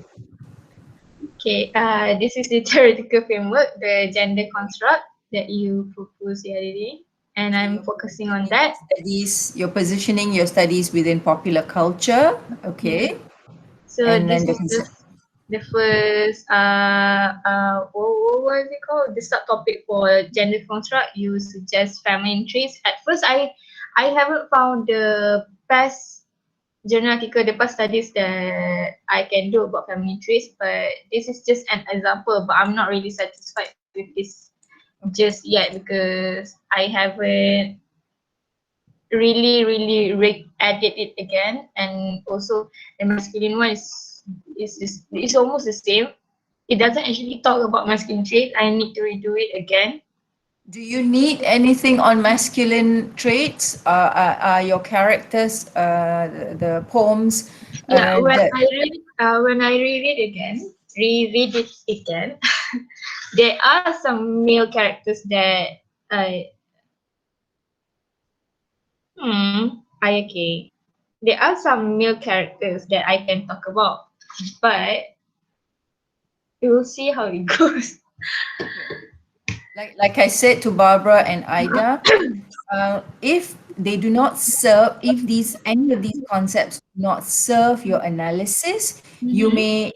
Okay, this is the theoretical framework, the gender construct that you proposed the other day, and I'm focusing on that. Studies. You're positioning your studies within popular culture. Okay. So And this then is the first what was it called? The subtopic for gender construct. You suggest feminine traits. At first, I haven't found the best journal article, the past studies that I can do about feminine traits, but this is just an example. But I'm not really satisfied with this just yet because I haven't really added it again, and also the masculine one is almost the same. It doesn't actually talk about masculine trait. I need to redo it again. do you need anything on masculine traits? Are your characters, the poems, Yeah, that when I reread it again, there are some male characters that I okay. There are some male characters that I can talk about, but we will see how it goes. like I said to Barbara and Ida, if they do not serve, if any of these concepts do not serve your analysis, you may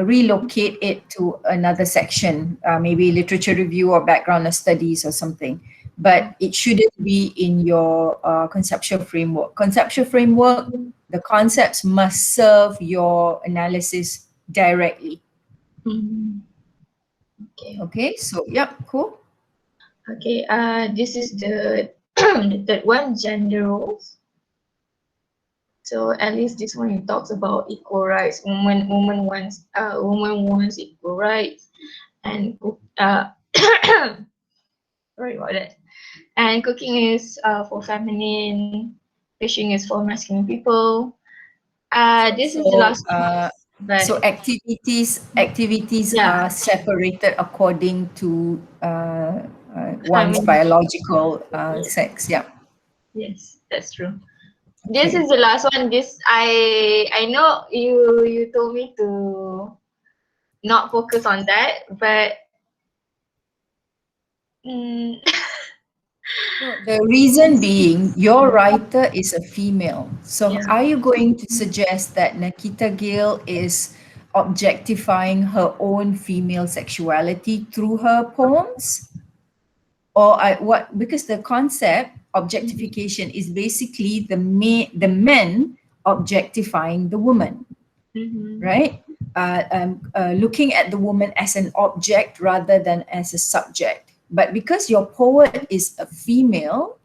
relocate it to another section, maybe literature review or background of studies or something. But it shouldn't be in your conceptual framework. Conceptual framework, the concepts must serve your analysis directly. Okay. Okay, so yep, cool. Okay. This is the the third one, gender roles. So at least this one it talks about equal rights. Woman wants equal rights, and sorry about that. And cooking is for feminine, fishing is for masculine people. This is the last one. But So activities yeah, are separated according to one's feminine. biological Yes, sex. Yeah. yes, that's true. This Okay. is the last one. This I know you told me to not focus on that, but mm, No, the reason being your writer is a female. So yeah. are you going to suggest that Nikita Gill is objectifying her own female sexuality through her poems? Or what, because the concept objectification is basically the men objectifying the woman, right? Looking at the woman as an object rather than as a subject. But because your poet is a female,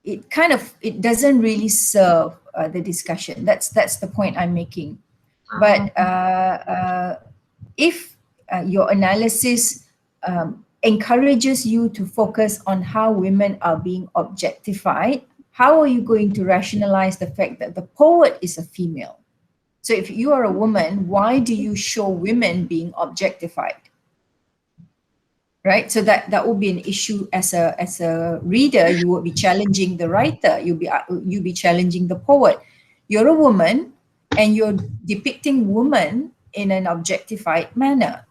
it doesn't really serve the discussion. That's the point I'm making. But if your analysis encourages you to focus on how women are being objectified, how are you going to rationalize the fact that the poet is a female? So if you are a woman, why do you show women being objectified? Right? So that would be an issue as a reader. You would be challenging the writer. You'll be challenging the poet. You're a woman and you're depicting woman in an objectified manner.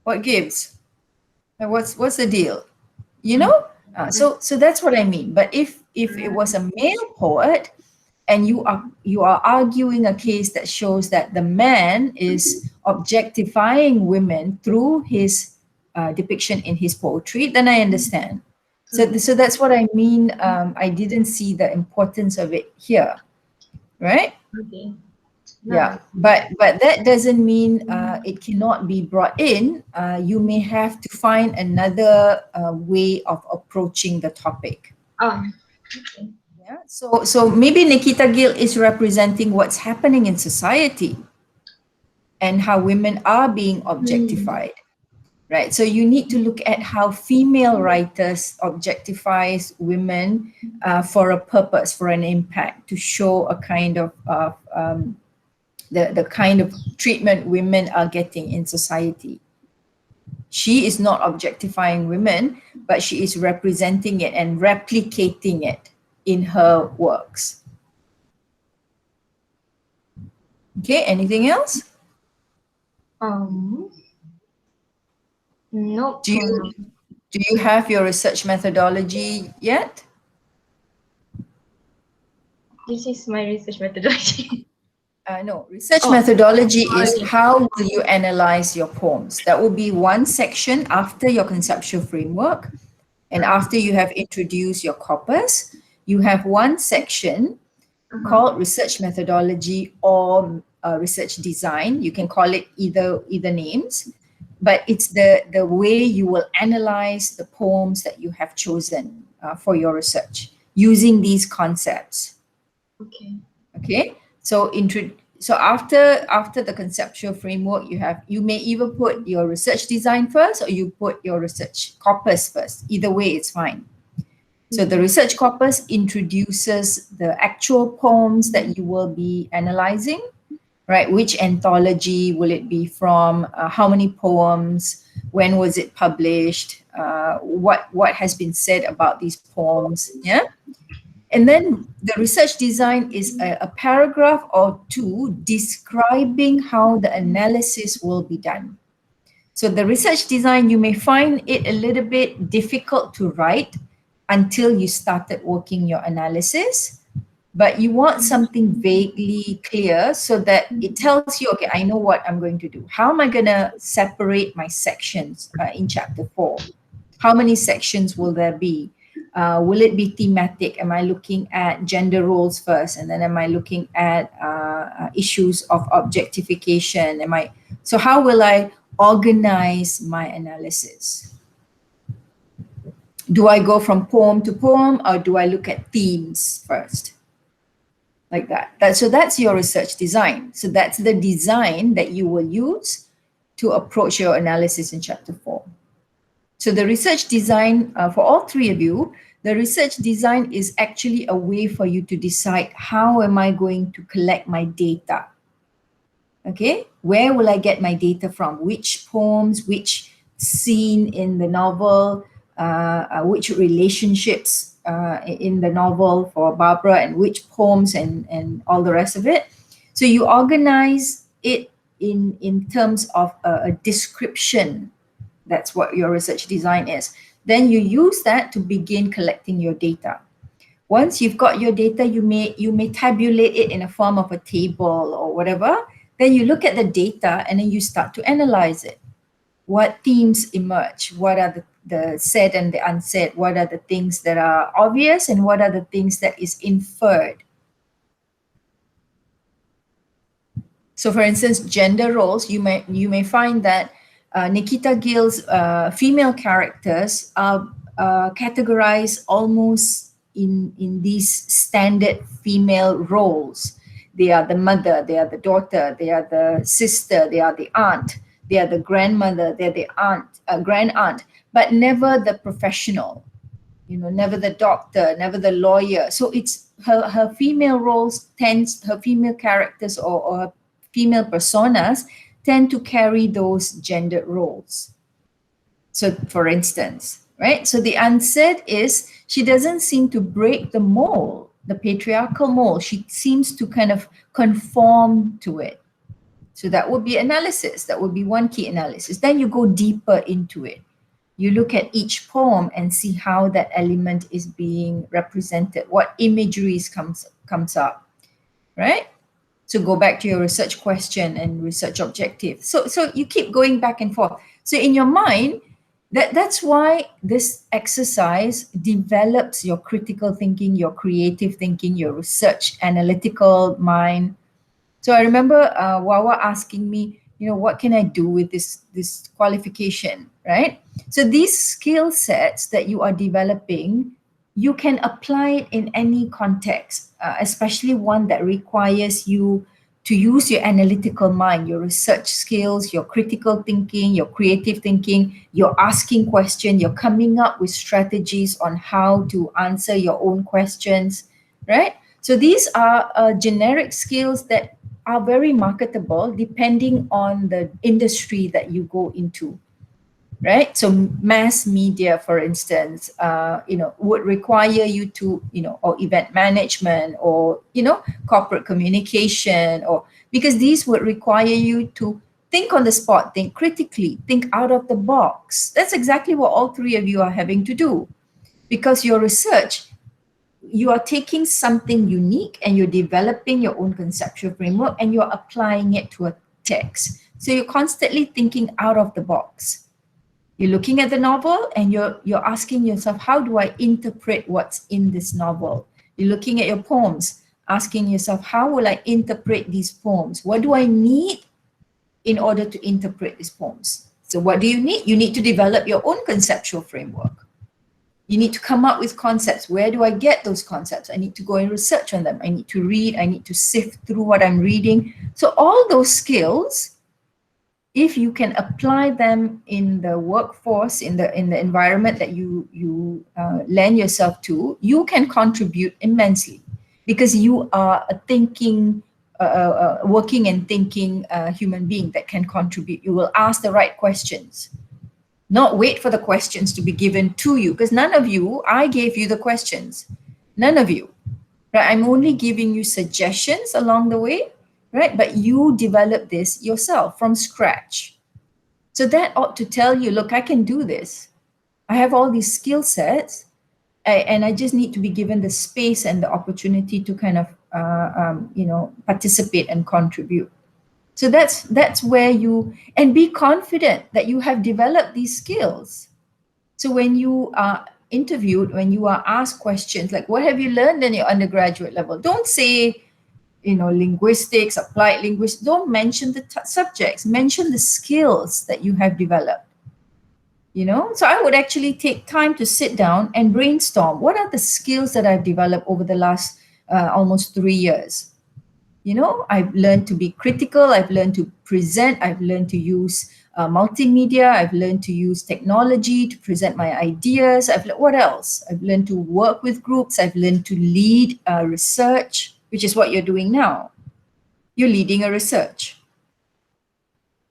What gives? What's the deal? You know? So that's what I mean. But if it was a male poet and you are arguing a case that shows that the man is objectifying women through his depiction in his poetry, then I understand. So that's what I mean. I didn't see the importance of it here, right? Okay. Yeah, but that doesn't mean it cannot be brought in. You may have to find another way of approaching the topic. Okay. Yeah. So maybe Nikita Gill is representing what's happening in society and how women are being objectified. right? So you need to look at how female writers objectifies women for a purpose, for an impact, to show a kind of the kind of treatment women are getting in society. She is not objectifying women, but she is representing it and replicating it in her works. Okay, anything else? Nope. Do you have your research methodology yet? This is my research methodology. No, research methodology is yes. how will you analyze your poems. That will be one section after your conceptual framework, and after you have introduced your corpus, you have one section called research methodology or research design. You can call it either names, but it's the way you will analyze the poems that you have chosen for your research using these concepts. Okay. Okay, so after the conceptual framework, you may either put your research design first or you put your research corpus first. Either way, it's fine. So the research corpus introduces the actual poems that you will be analyzing, right? Which anthology will it be from? How many poems? When was it published? What has been said about these poems? Yeah. And then the research design is a paragraph or two describing how the analysis will be done. So the research design, you may find it a little bit difficult to write until you started working your analysis, but you want something vaguely clear so that it tells you, okay, I know what I'm going to do. How am I going to separate my sections in chapter 4? How many sections will there be? Will it be thematic? Am I looking at gender roles first, and then am I looking at issues of objectification? So how will I organize my analysis? Do I go from poem to poem, or do I look at themes first? Like that. So that's your research design. So that's the design that you will use to approach your analysis in chapter 4. So the research design, for all three of you, the research design is actually a way for you to decide, how am I going to collect my data? Okay, where will I get my data from? Which poems, which scene in the novel, which relationships in the novel for Barbara, and which poems and all the rest of it. So you organize it in terms of a description. That's what your research design is. Then you use that to begin collecting your data. Once you've got your data, you may tabulate it in a form of a table or whatever. Then you look at the data and then you start to analyze it. What themes emerge? What are the said and the unsaid? What are the things that are obvious and what are the things that is inferred? So for instance, gender roles, you may find that Nikita Gill's female characters are categorized almost in these standard female roles. They are the mother, they are the daughter, they are the sister, they are the aunt, they are the grandmother, they're the grand aunt, but never the professional, never the doctor, never the lawyer. So it's her female roles her female characters or her female personas tend to carry those gendered roles. So for instance, right? So the unsaid is she doesn't seem to break the mold, the patriarchal mold. She seems to kind of conform to it. So that would be analysis. That would be one key analysis. Then you go deeper into it. You look at each poem and see how that element is being represented, what imageries comes up, right? So go back to your research question and research objective. So you keep going back and forth. So in your mind, that's why this exercise develops your critical thinking, your creative thinking, your research analytical mind. So I remember Wawa asking me, what can I do with this qualification, right? So these skill sets that you are developing, you can apply it in any context, especially one that requires you to use your analytical mind, your research skills, your critical thinking, your creative thinking, you're asking questions, you're coming up with strategies on how to answer your own questions, right? So these are generic skills that are very marketable depending on the industry that you go into, right? So mass media, for instance, would require you to, or event management, or, corporate communication, or because these would require you to think on the spot, think critically, think out of the box. That's exactly what all three of you are having to do, because your research, you are taking something unique and you're developing your own conceptual framework and you're applying it to a text. So you're constantly thinking out of the box. You're looking at the novel and you're asking yourself, how do I interpret what's in this novel? You're looking at your poems, asking yourself, how will I interpret these poems? What do I need in order to interpret these poems? So what do you need? You need to develop your own conceptual framework. You need to come up with concepts. Where do I get those concepts? I need to go and research on them. I need to read. I need to sift through what I'm reading. So all those skills, if you can apply them in the workforce, in the environment that you lend yourself to, you can contribute immensely, because you are a thinking, working and thinking human being that can contribute. You will ask the right questions, not wait for the questions to be given to you, because none of you, I gave you the questions, none of you, right? I'm only giving you suggestions along the way, right? But you develop this yourself from scratch. So that ought to tell you, look, I can do this. I have all these skill sets, and I just need to be given the space and the opportunity to kind of, participate and contribute. So that's where you, and be confident that you have developed these skills. So when you are interviewed, when you are asked questions like, what have you learned in your undergraduate level? Don't say, linguistics, applied linguistics. Don't mention the subjects. Mention the skills that you have developed. So I would actually take time to sit down and brainstorm. What are the skills that I've developed over the last almost 3 years? I've learned to be critical. I've learned to present. I've learned to use multimedia. I've learned to use technology to present my ideas. What else? I've learned to work with groups. I've learned to lead research, which is what you're doing now. You're leading a research,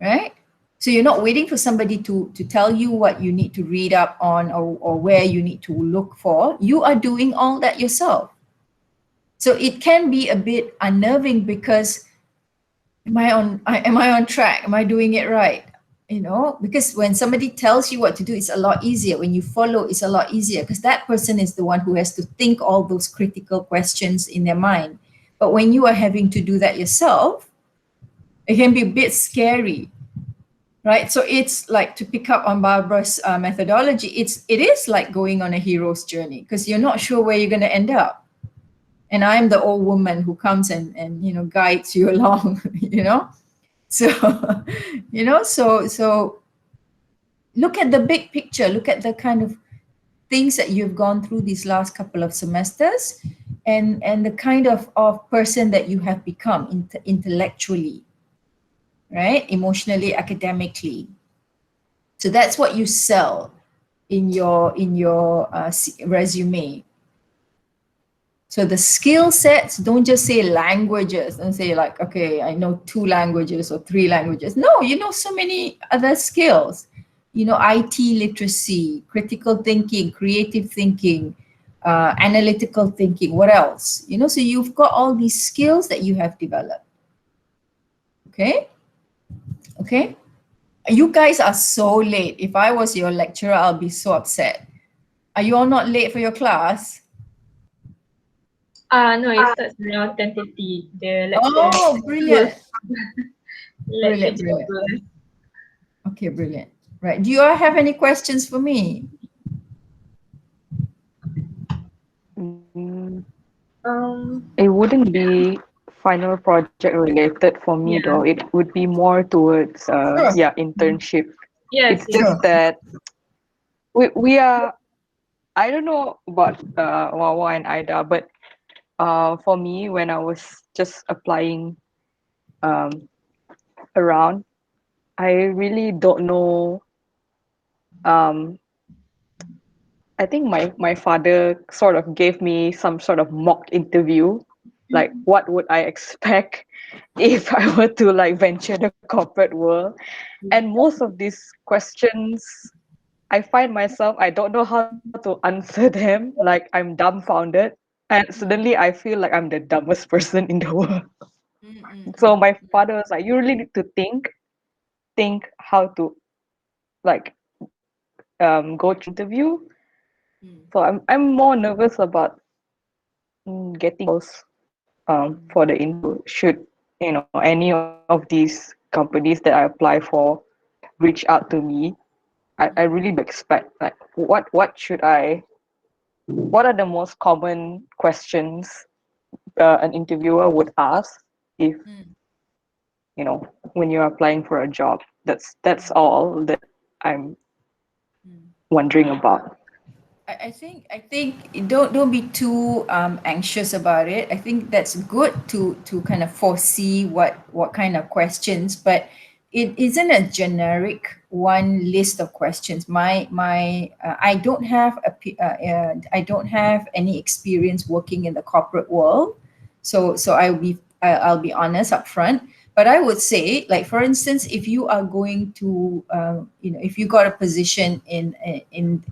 right? So you're not waiting for somebody to tell you what you need to read up on, or where you need to look for. You are doing all that yourself. So it can be a bit unnerving, because am I on track? Am I doing it right? Because when somebody tells you what to do, it's a lot easier. When you follow, it's a lot easier, because that person is the one who has to think all those critical questions in their mind. But when you are having to do that yourself, it can be a bit scary, right? So it's like, to pick up on Barbara's methodology, it is like going on a hero's journey, because you're not sure where you're going to end up. And I'm the old woman who comes and guides you along, So, so look at the big picture. Look at the kind of things that you've gone through these last couple of semesters, and the kind of person that you have become intellectually, right? Emotionally, academically. So that's what you sell in your resume. So the skill sets, don't just say languages. Don't say like, okay, I know 2 languages or 3 languages. No, so many other skills. IT literacy, critical thinking, creative thinking, analytical thinking. What else? So you've got all these skills that you have developed. Okay? Okay? You guys are so late. If I was your lecturer, I'll be so upset. Are you all not late for your class? No, it starts around 10:50. The lecture. Oh, brilliant. Lecture Brilliant. close. Okay, brilliant. Right. Do you all have any questions for me? It wouldn't be final project related for me, Yeah. though. It would be more towards Sure. internship. Yes, It's yes. just that we are, I don't know about Wawa and Ida, but for me, when I was just applying um, around. I really don't know. Um, I think my father sort of gave me some sort of mock interview, like what would I expect if I were to like venture the corporate world. And most of these questions, I find myself, I don't know how to answer them. Like I'm dumbfounded. And suddenly I feel like I'm the dumbest person in the world. So my father was like, you really need to think how to like go through interview. So I'm more nervous about getting calls for the interview. Should any of these companies that I apply for reach out to me, I really expect like what should I what are the most common questions an interviewer would ask if when you're applying for a job. That's all that I'm wondering about. I think don't be too anxious about it. I think that's good to kind of foresee what kind of questions, but it isn't a generic one list of questions. My I don't have I don't have any experience working in the corporate world, so I'll be honest upfront. But I would say, like for instance, if you are going to, if you got a position in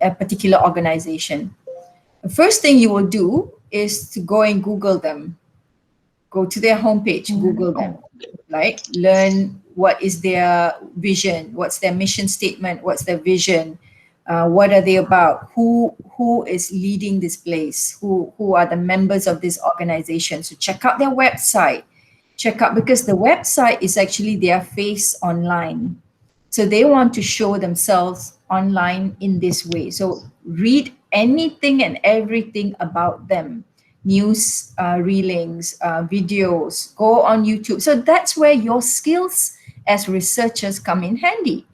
a particular organization, the first thing you will do is to go and Google them, go to their homepage, Google them, like learn what is their vision, what's their mission statement, what's their vision, what are they about, who is leading this place, who are the members of this organization. So check out their website, check out, because the website is actually their face online. So they want to show themselves online in this way. So read anything and everything about them, news, reelings, videos, go on YouTube. So that's where your skills as researchers come in handy,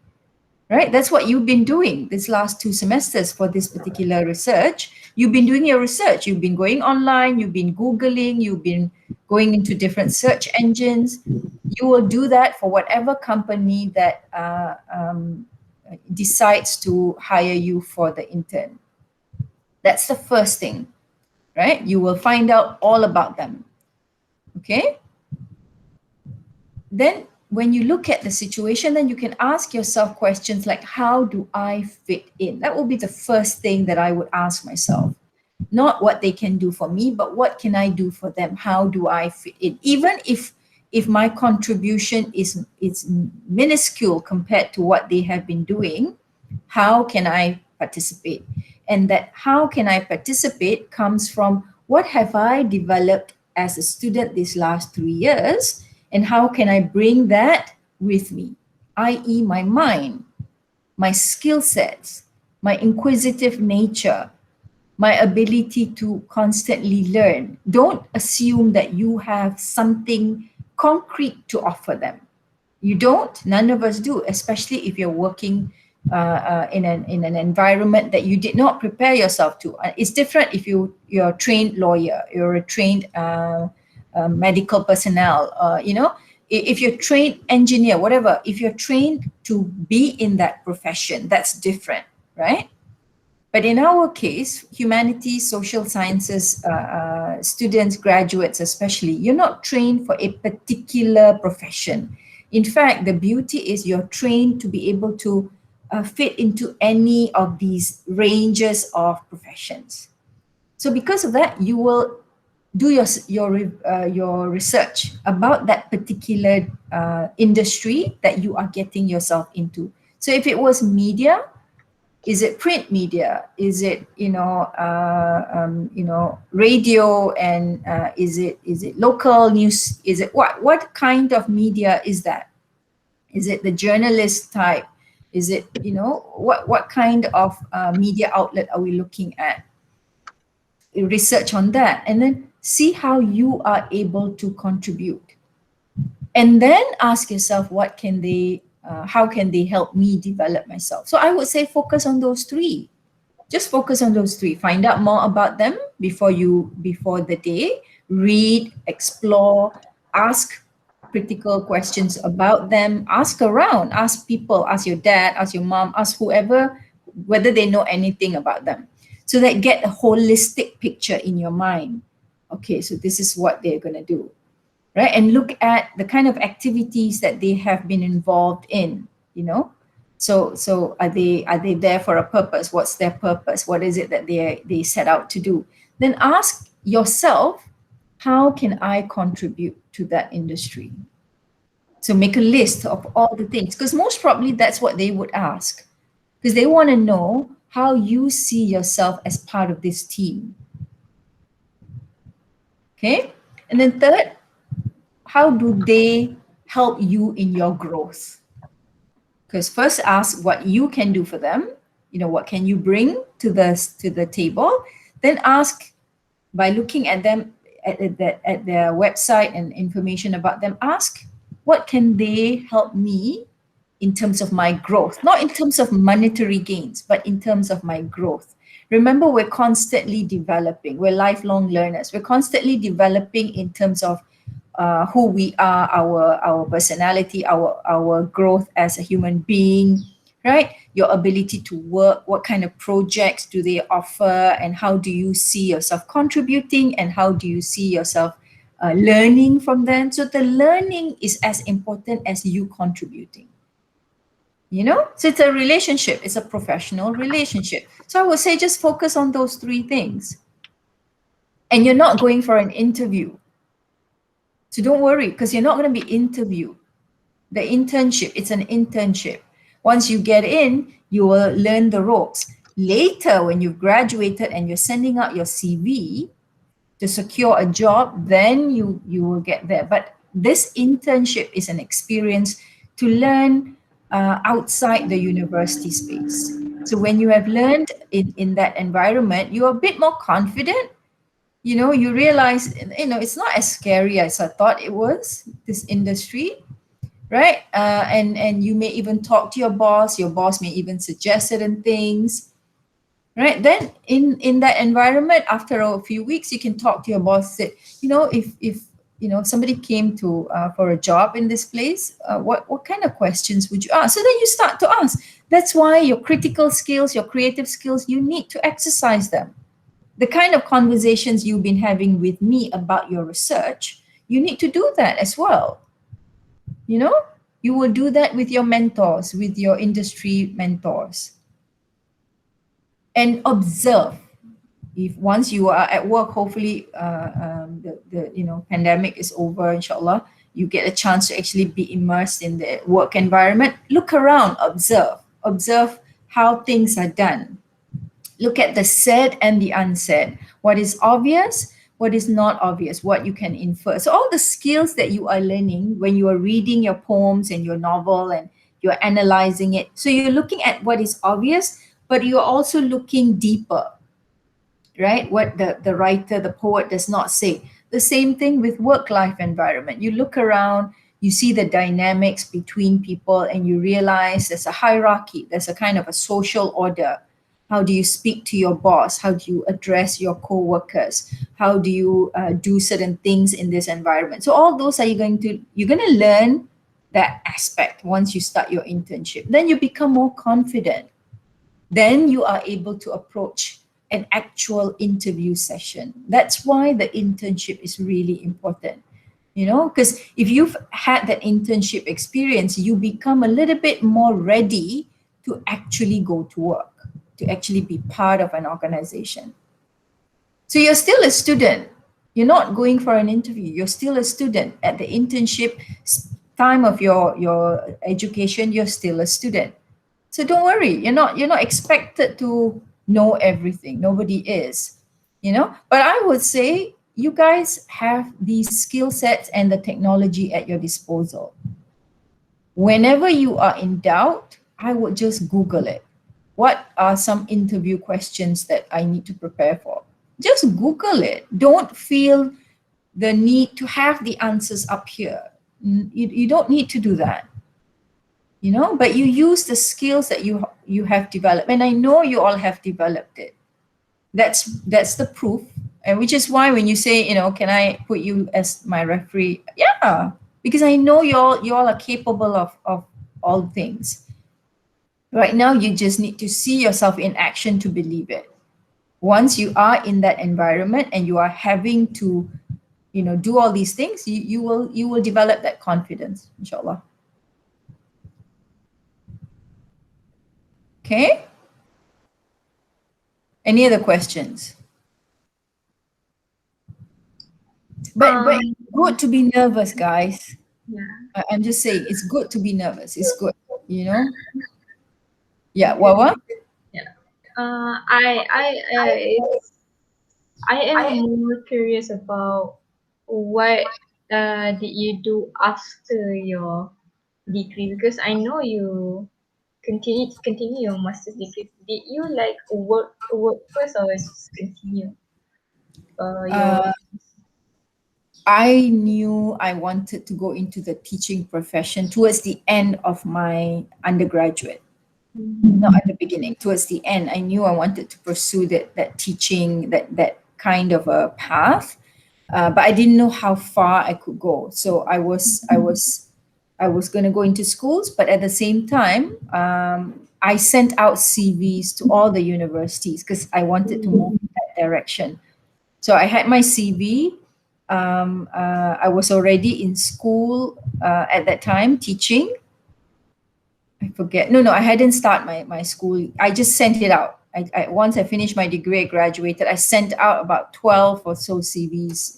right? That's what you've been doing this last 2 semesters for this particular research. You've been doing your research. You've been going online, you've been Googling, you've been going into different search engines. You will do that for whatever company that decides to hire you for the intern. That's the first thing, right? You will find out all about them. Okay? Then when you look at the situation, then you can ask yourself questions like, how do I fit in? That will be the first thing that I would ask myself. Not what they can do for me, but what can I do for them? How do I fit in? Even if my contribution is minuscule compared to what they have been doing, how can I participate? And that how can I participate comes from what have I developed as a student these last 3 years, and how can I bring that with me, i.e., my mind, my skill sets, my inquisitive nature, my ability to constantly learn. Don't assume that you have something concrete to offer them. You don't. None of us do, especially if you're working in an environment that you did not prepare yourself to. It's different if you're a trained lawyer, you're a trained medical personnel, if you're trained engineer, whatever. If you're trained to be in that profession, that's different, right? But in our case, humanities, social sciences students, graduates especially, you're not trained for a particular profession. In fact, the beauty is you're trained to be able to fit into any of these ranges of professions. So because of that, you will do your research about that particular industry that you are getting yourself into. So if it was media, is it print media? Is it radio, and is it local news? Is it what kind of media is that? Is it the journalist type? Is it what kind of media outlet are we looking at? Research on that, and then see how you are able to contribute, and then ask yourself how can they help me develop myself. So I would say focus on those three. Just focus on those three. Find out more about them before the day. Read, explore, ask, critical questions about them. Ask around, ask people, ask your dad, ask your mom, ask whoever, whether they know anything about them. So that get a holistic picture in your mind. Okay, so this is what they're going to do, right? And look at the kind of activities that they have been involved in, you know. So are they there for a purpose? What's their purpose? What is it that they set out to do? Then ask yourself, how can I contribute to that industry? So make a list of all the things, because most probably that's what they would ask, because they want to know how you see yourself as part of this team. Okay. And then third, how do they help you in your growth? Because first ask what you can do for them, you know, what can you bring to the table? Then ask, by looking at them at their website and information about them, ask what can they help me in terms of my growth, not in terms of monetary gains, but in terms of my growth. Remember, we're constantly developing. We're lifelong learners. We're constantly developing in terms of who we are, our personality, our growth as a human being, right? Your ability to work, what kind of projects do they offer, and how do you see yourself contributing, and how do you see yourself learning from them? So the learning is as important as you contributing. You know, so it's a relationship, it's a professional relationship. So I would say just focus on those three things. And you're not going for an interview. So don't worry, because you're not going to be interviewed. The internship, it's an internship. Once you get in, you will learn the ropes. Later, when you've graduated and you're sending out your CV to secure a job, then you will get there. But this internship is an experience to learn outside the university space. So when you have learned in that environment, you're a bit more confident. You know, you realize, you know, it's not as scary as I thought it was, this industry, right? And you may even talk to your boss may even suggest certain things, right? Then in that environment, after a few weeks, you can talk to your boss, say, you know, if you know, somebody came to for a job in this place, what kind of questions would you ask? So then you start to ask. That's why your critical skills, your creative skills, you need to exercise them. The kind of conversations you've been having with me about your research, you need to do that as well. You know, you will do that with your mentors, with your industry mentors. And observe. If once you are at work, hopefully the you know, pandemic is over, inshallah, you get a chance to actually be immersed in the work environment. Look around, observe how things are done. Look at the said and the unsaid. What is obvious, what is not obvious, what you can infer. So all the skills that you are learning when you are reading your poems and your novel and you're analyzing it. So you're looking at what is obvious, but you're also looking deeper, right? What the writer, the poet does not say. The same thing with work-life environment. You look around, you see the dynamics between people, and you realize there's a hierarchy, there's a kind of a social order. How do you speak to your boss? How do you address your co-workers? How do you do certain things in this environment? So all those you're going to learn that aspect once you start your internship. Then you become more confident. Then you are able to approach an actual interview session. That's why the internship is really important. You know, because if you've had that internship experience, you become a little bit more ready to actually go to work, to actually be part of an organization. So you're still a student. You're not going for an interview. You're still a student. At the internship time of your education, you're still a student. So don't worry. You're not expected to know everything. Nobody is, you know. But I would say you guys have these skill sets and the technology at your disposal. Whenever you are in doubt, I would just Google it. What are some interview questions that I need to prepare for? Just Google it. Don't feel the need to have the answers up here. You don't need to do that, you know, but you use the skills that you have developed. And I know you all have developed it. That's the proof. And which is why when you say, you know, can I put you as my referee? Yeah, because I know you all are capable of all things. Right now, you just need to see yourself in action to believe it. Once you are in that environment and you are having to, do all these things, you will develop that confidence, inshallah. Okay. Any other questions? But good to be nervous, guys. Yeah. I'm just saying, it's good to be nervous. It's good, Yeah, Wawa? Yeah. I am more curious about what did you do after your degree, because I know you continue your master's degree. Did you like work first or just continue your Uh, I knew I wanted to go into the teaching profession towards the end of my undergraduate, not at the beginning. Towards the end, I knew I wanted to pursue that teaching, that kind of a path, but I didn't know how far I could go. So I was going to go into schools, but at the same time, I sent out CVs to all the universities because I wanted to move in that direction. So I had my CV. I was already in school at that time teaching. I forget. No, I hadn't started my school. I just sent it out. Once I finished my degree, I graduated. I sent out about 12 or so CVs,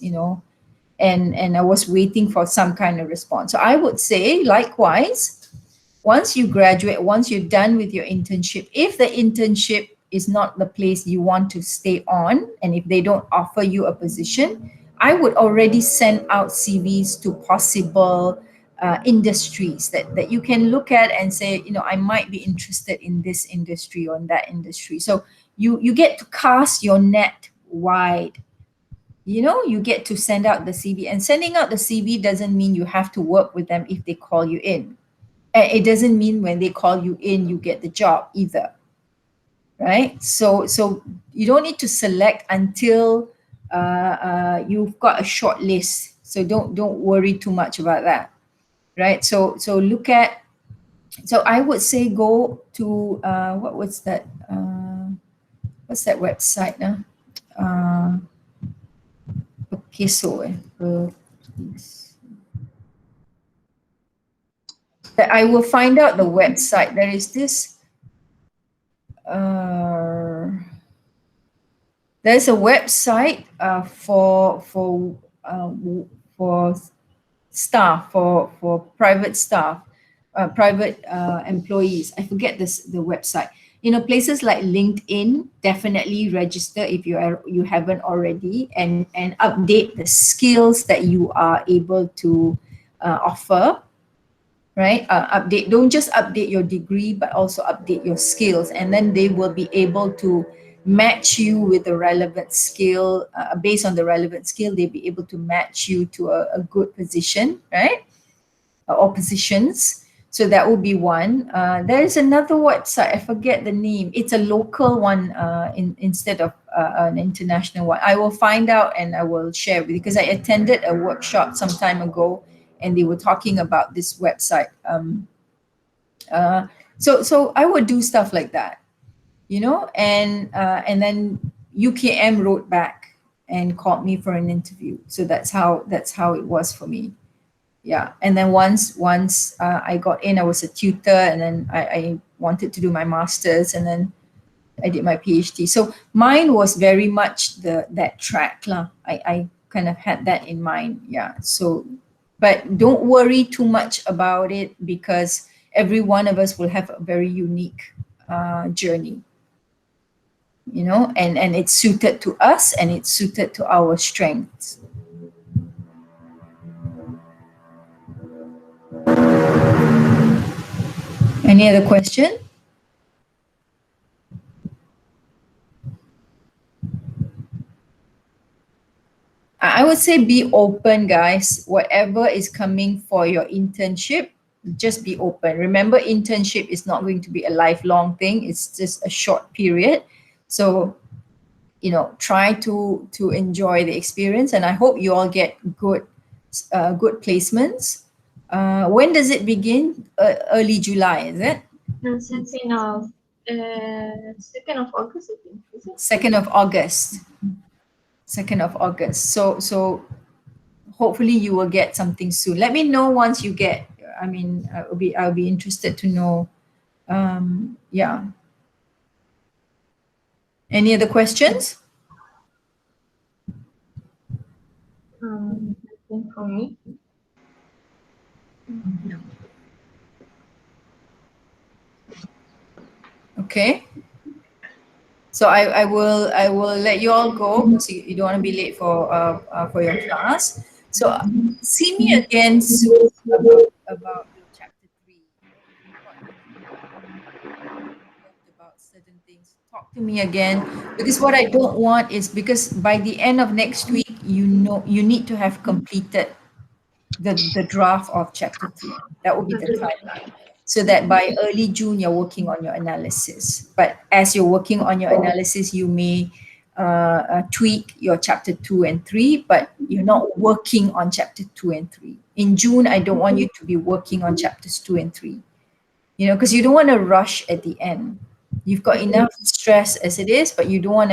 and I was waiting for some kind of response. So I would say, likewise, once you graduate, once you're done with your internship, if the internship is not the place you want to stay on, and if they don't offer you a position, I would already send out CVs to possible industries that you can look at and say, I might be interested in this industry or in that industry. So you get to cast your net wide. You get to send out the CV, and sending out the CV doesn't mean you have to work with them if they call you in. And it doesn't mean when they call you in, you get the job either. Right? So you don't need to select until you've got a short list. So don't worry too much about that. Right? So look at. So I would say go to what's that website now? Okay, so I will find out the website. There is this. There's a website for staff, for private staff, private employees. I forget the website. Places like LinkedIn, definitely register if you haven't already, and update the skills that you are able to offer. Right? Don't just update your degree, but also update your skills, and then they will be able to match you with the relevant skill. Based on the relevant skill, they'll be able to match you to a good position, right? Or positions. So that will be one. There is another website, I forget the name. It's a local one instead of an international one. I will find out and I will share with you, because I attended a workshop some time ago and they were talking about this website. So I would do stuff like that, and then UKM wrote back and called me for an interview. So that's how it was for me. Yeah. And then once I got in, I was a tutor, and then I wanted to do my master's, and then I did my PhD. So mine was very much that track lah. I kind of had that in mind. Yeah. So, but don't worry too much about it, because every one of us will have a very unique journey, and it's suited to us and it's suited to our strengths. Any other question? I would say be open, guys. Whatever is coming for your internship, just be open. Remember, internship is not going to be a lifelong thing. It's just a short period. So, try to enjoy the experience, and I hope you all get good placements. When does it begin? Early July, is it? No, second of August, I think. Is it? 2nd of August. 2nd of August. So hopefully you will get something soon. Let me know once you get. I mean, I'll be interested to know. Yeah. Any other questions? Nothing for me. Okay. So I will let you all go because you don't want to be late for your class. So see me again soon about your chapter 3. About certain things. Talk to me again because what I don't want is because by the end of next week, you need to have completed the draft of chapter 3. That will be the timeline. So that by early June, you're working on your analysis. But as you're working on your analysis, you may tweak your chapter 2 and 3, but you're not working on chapter 2 and 3. In June, I don't want you to be working on chapters 2 and 3, because you don't want to rush at the end. You've got enough stress as it is, but you don't want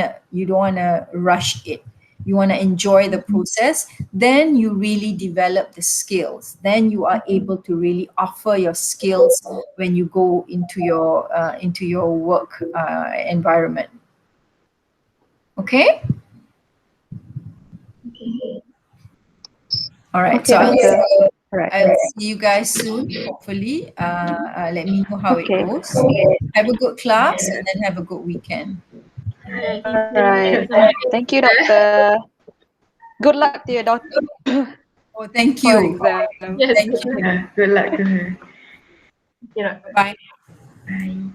to rush it. You want to enjoy the process. Then you really develop the skills. Then you are able to really offer your skills when you go into your work environment. Okay. All right. Okay, So doctor. Right. I'll see you guys soon, hopefully. Let me know how it Okay. goes. Have a good class and then have a good weekend. Alright, Right. Thank you, doctor. Good luck to your daughter Oh, thank for you. exam. Yes, Thank good you. luck. Yeah, good luck to her. Yeah. Bye. Bye.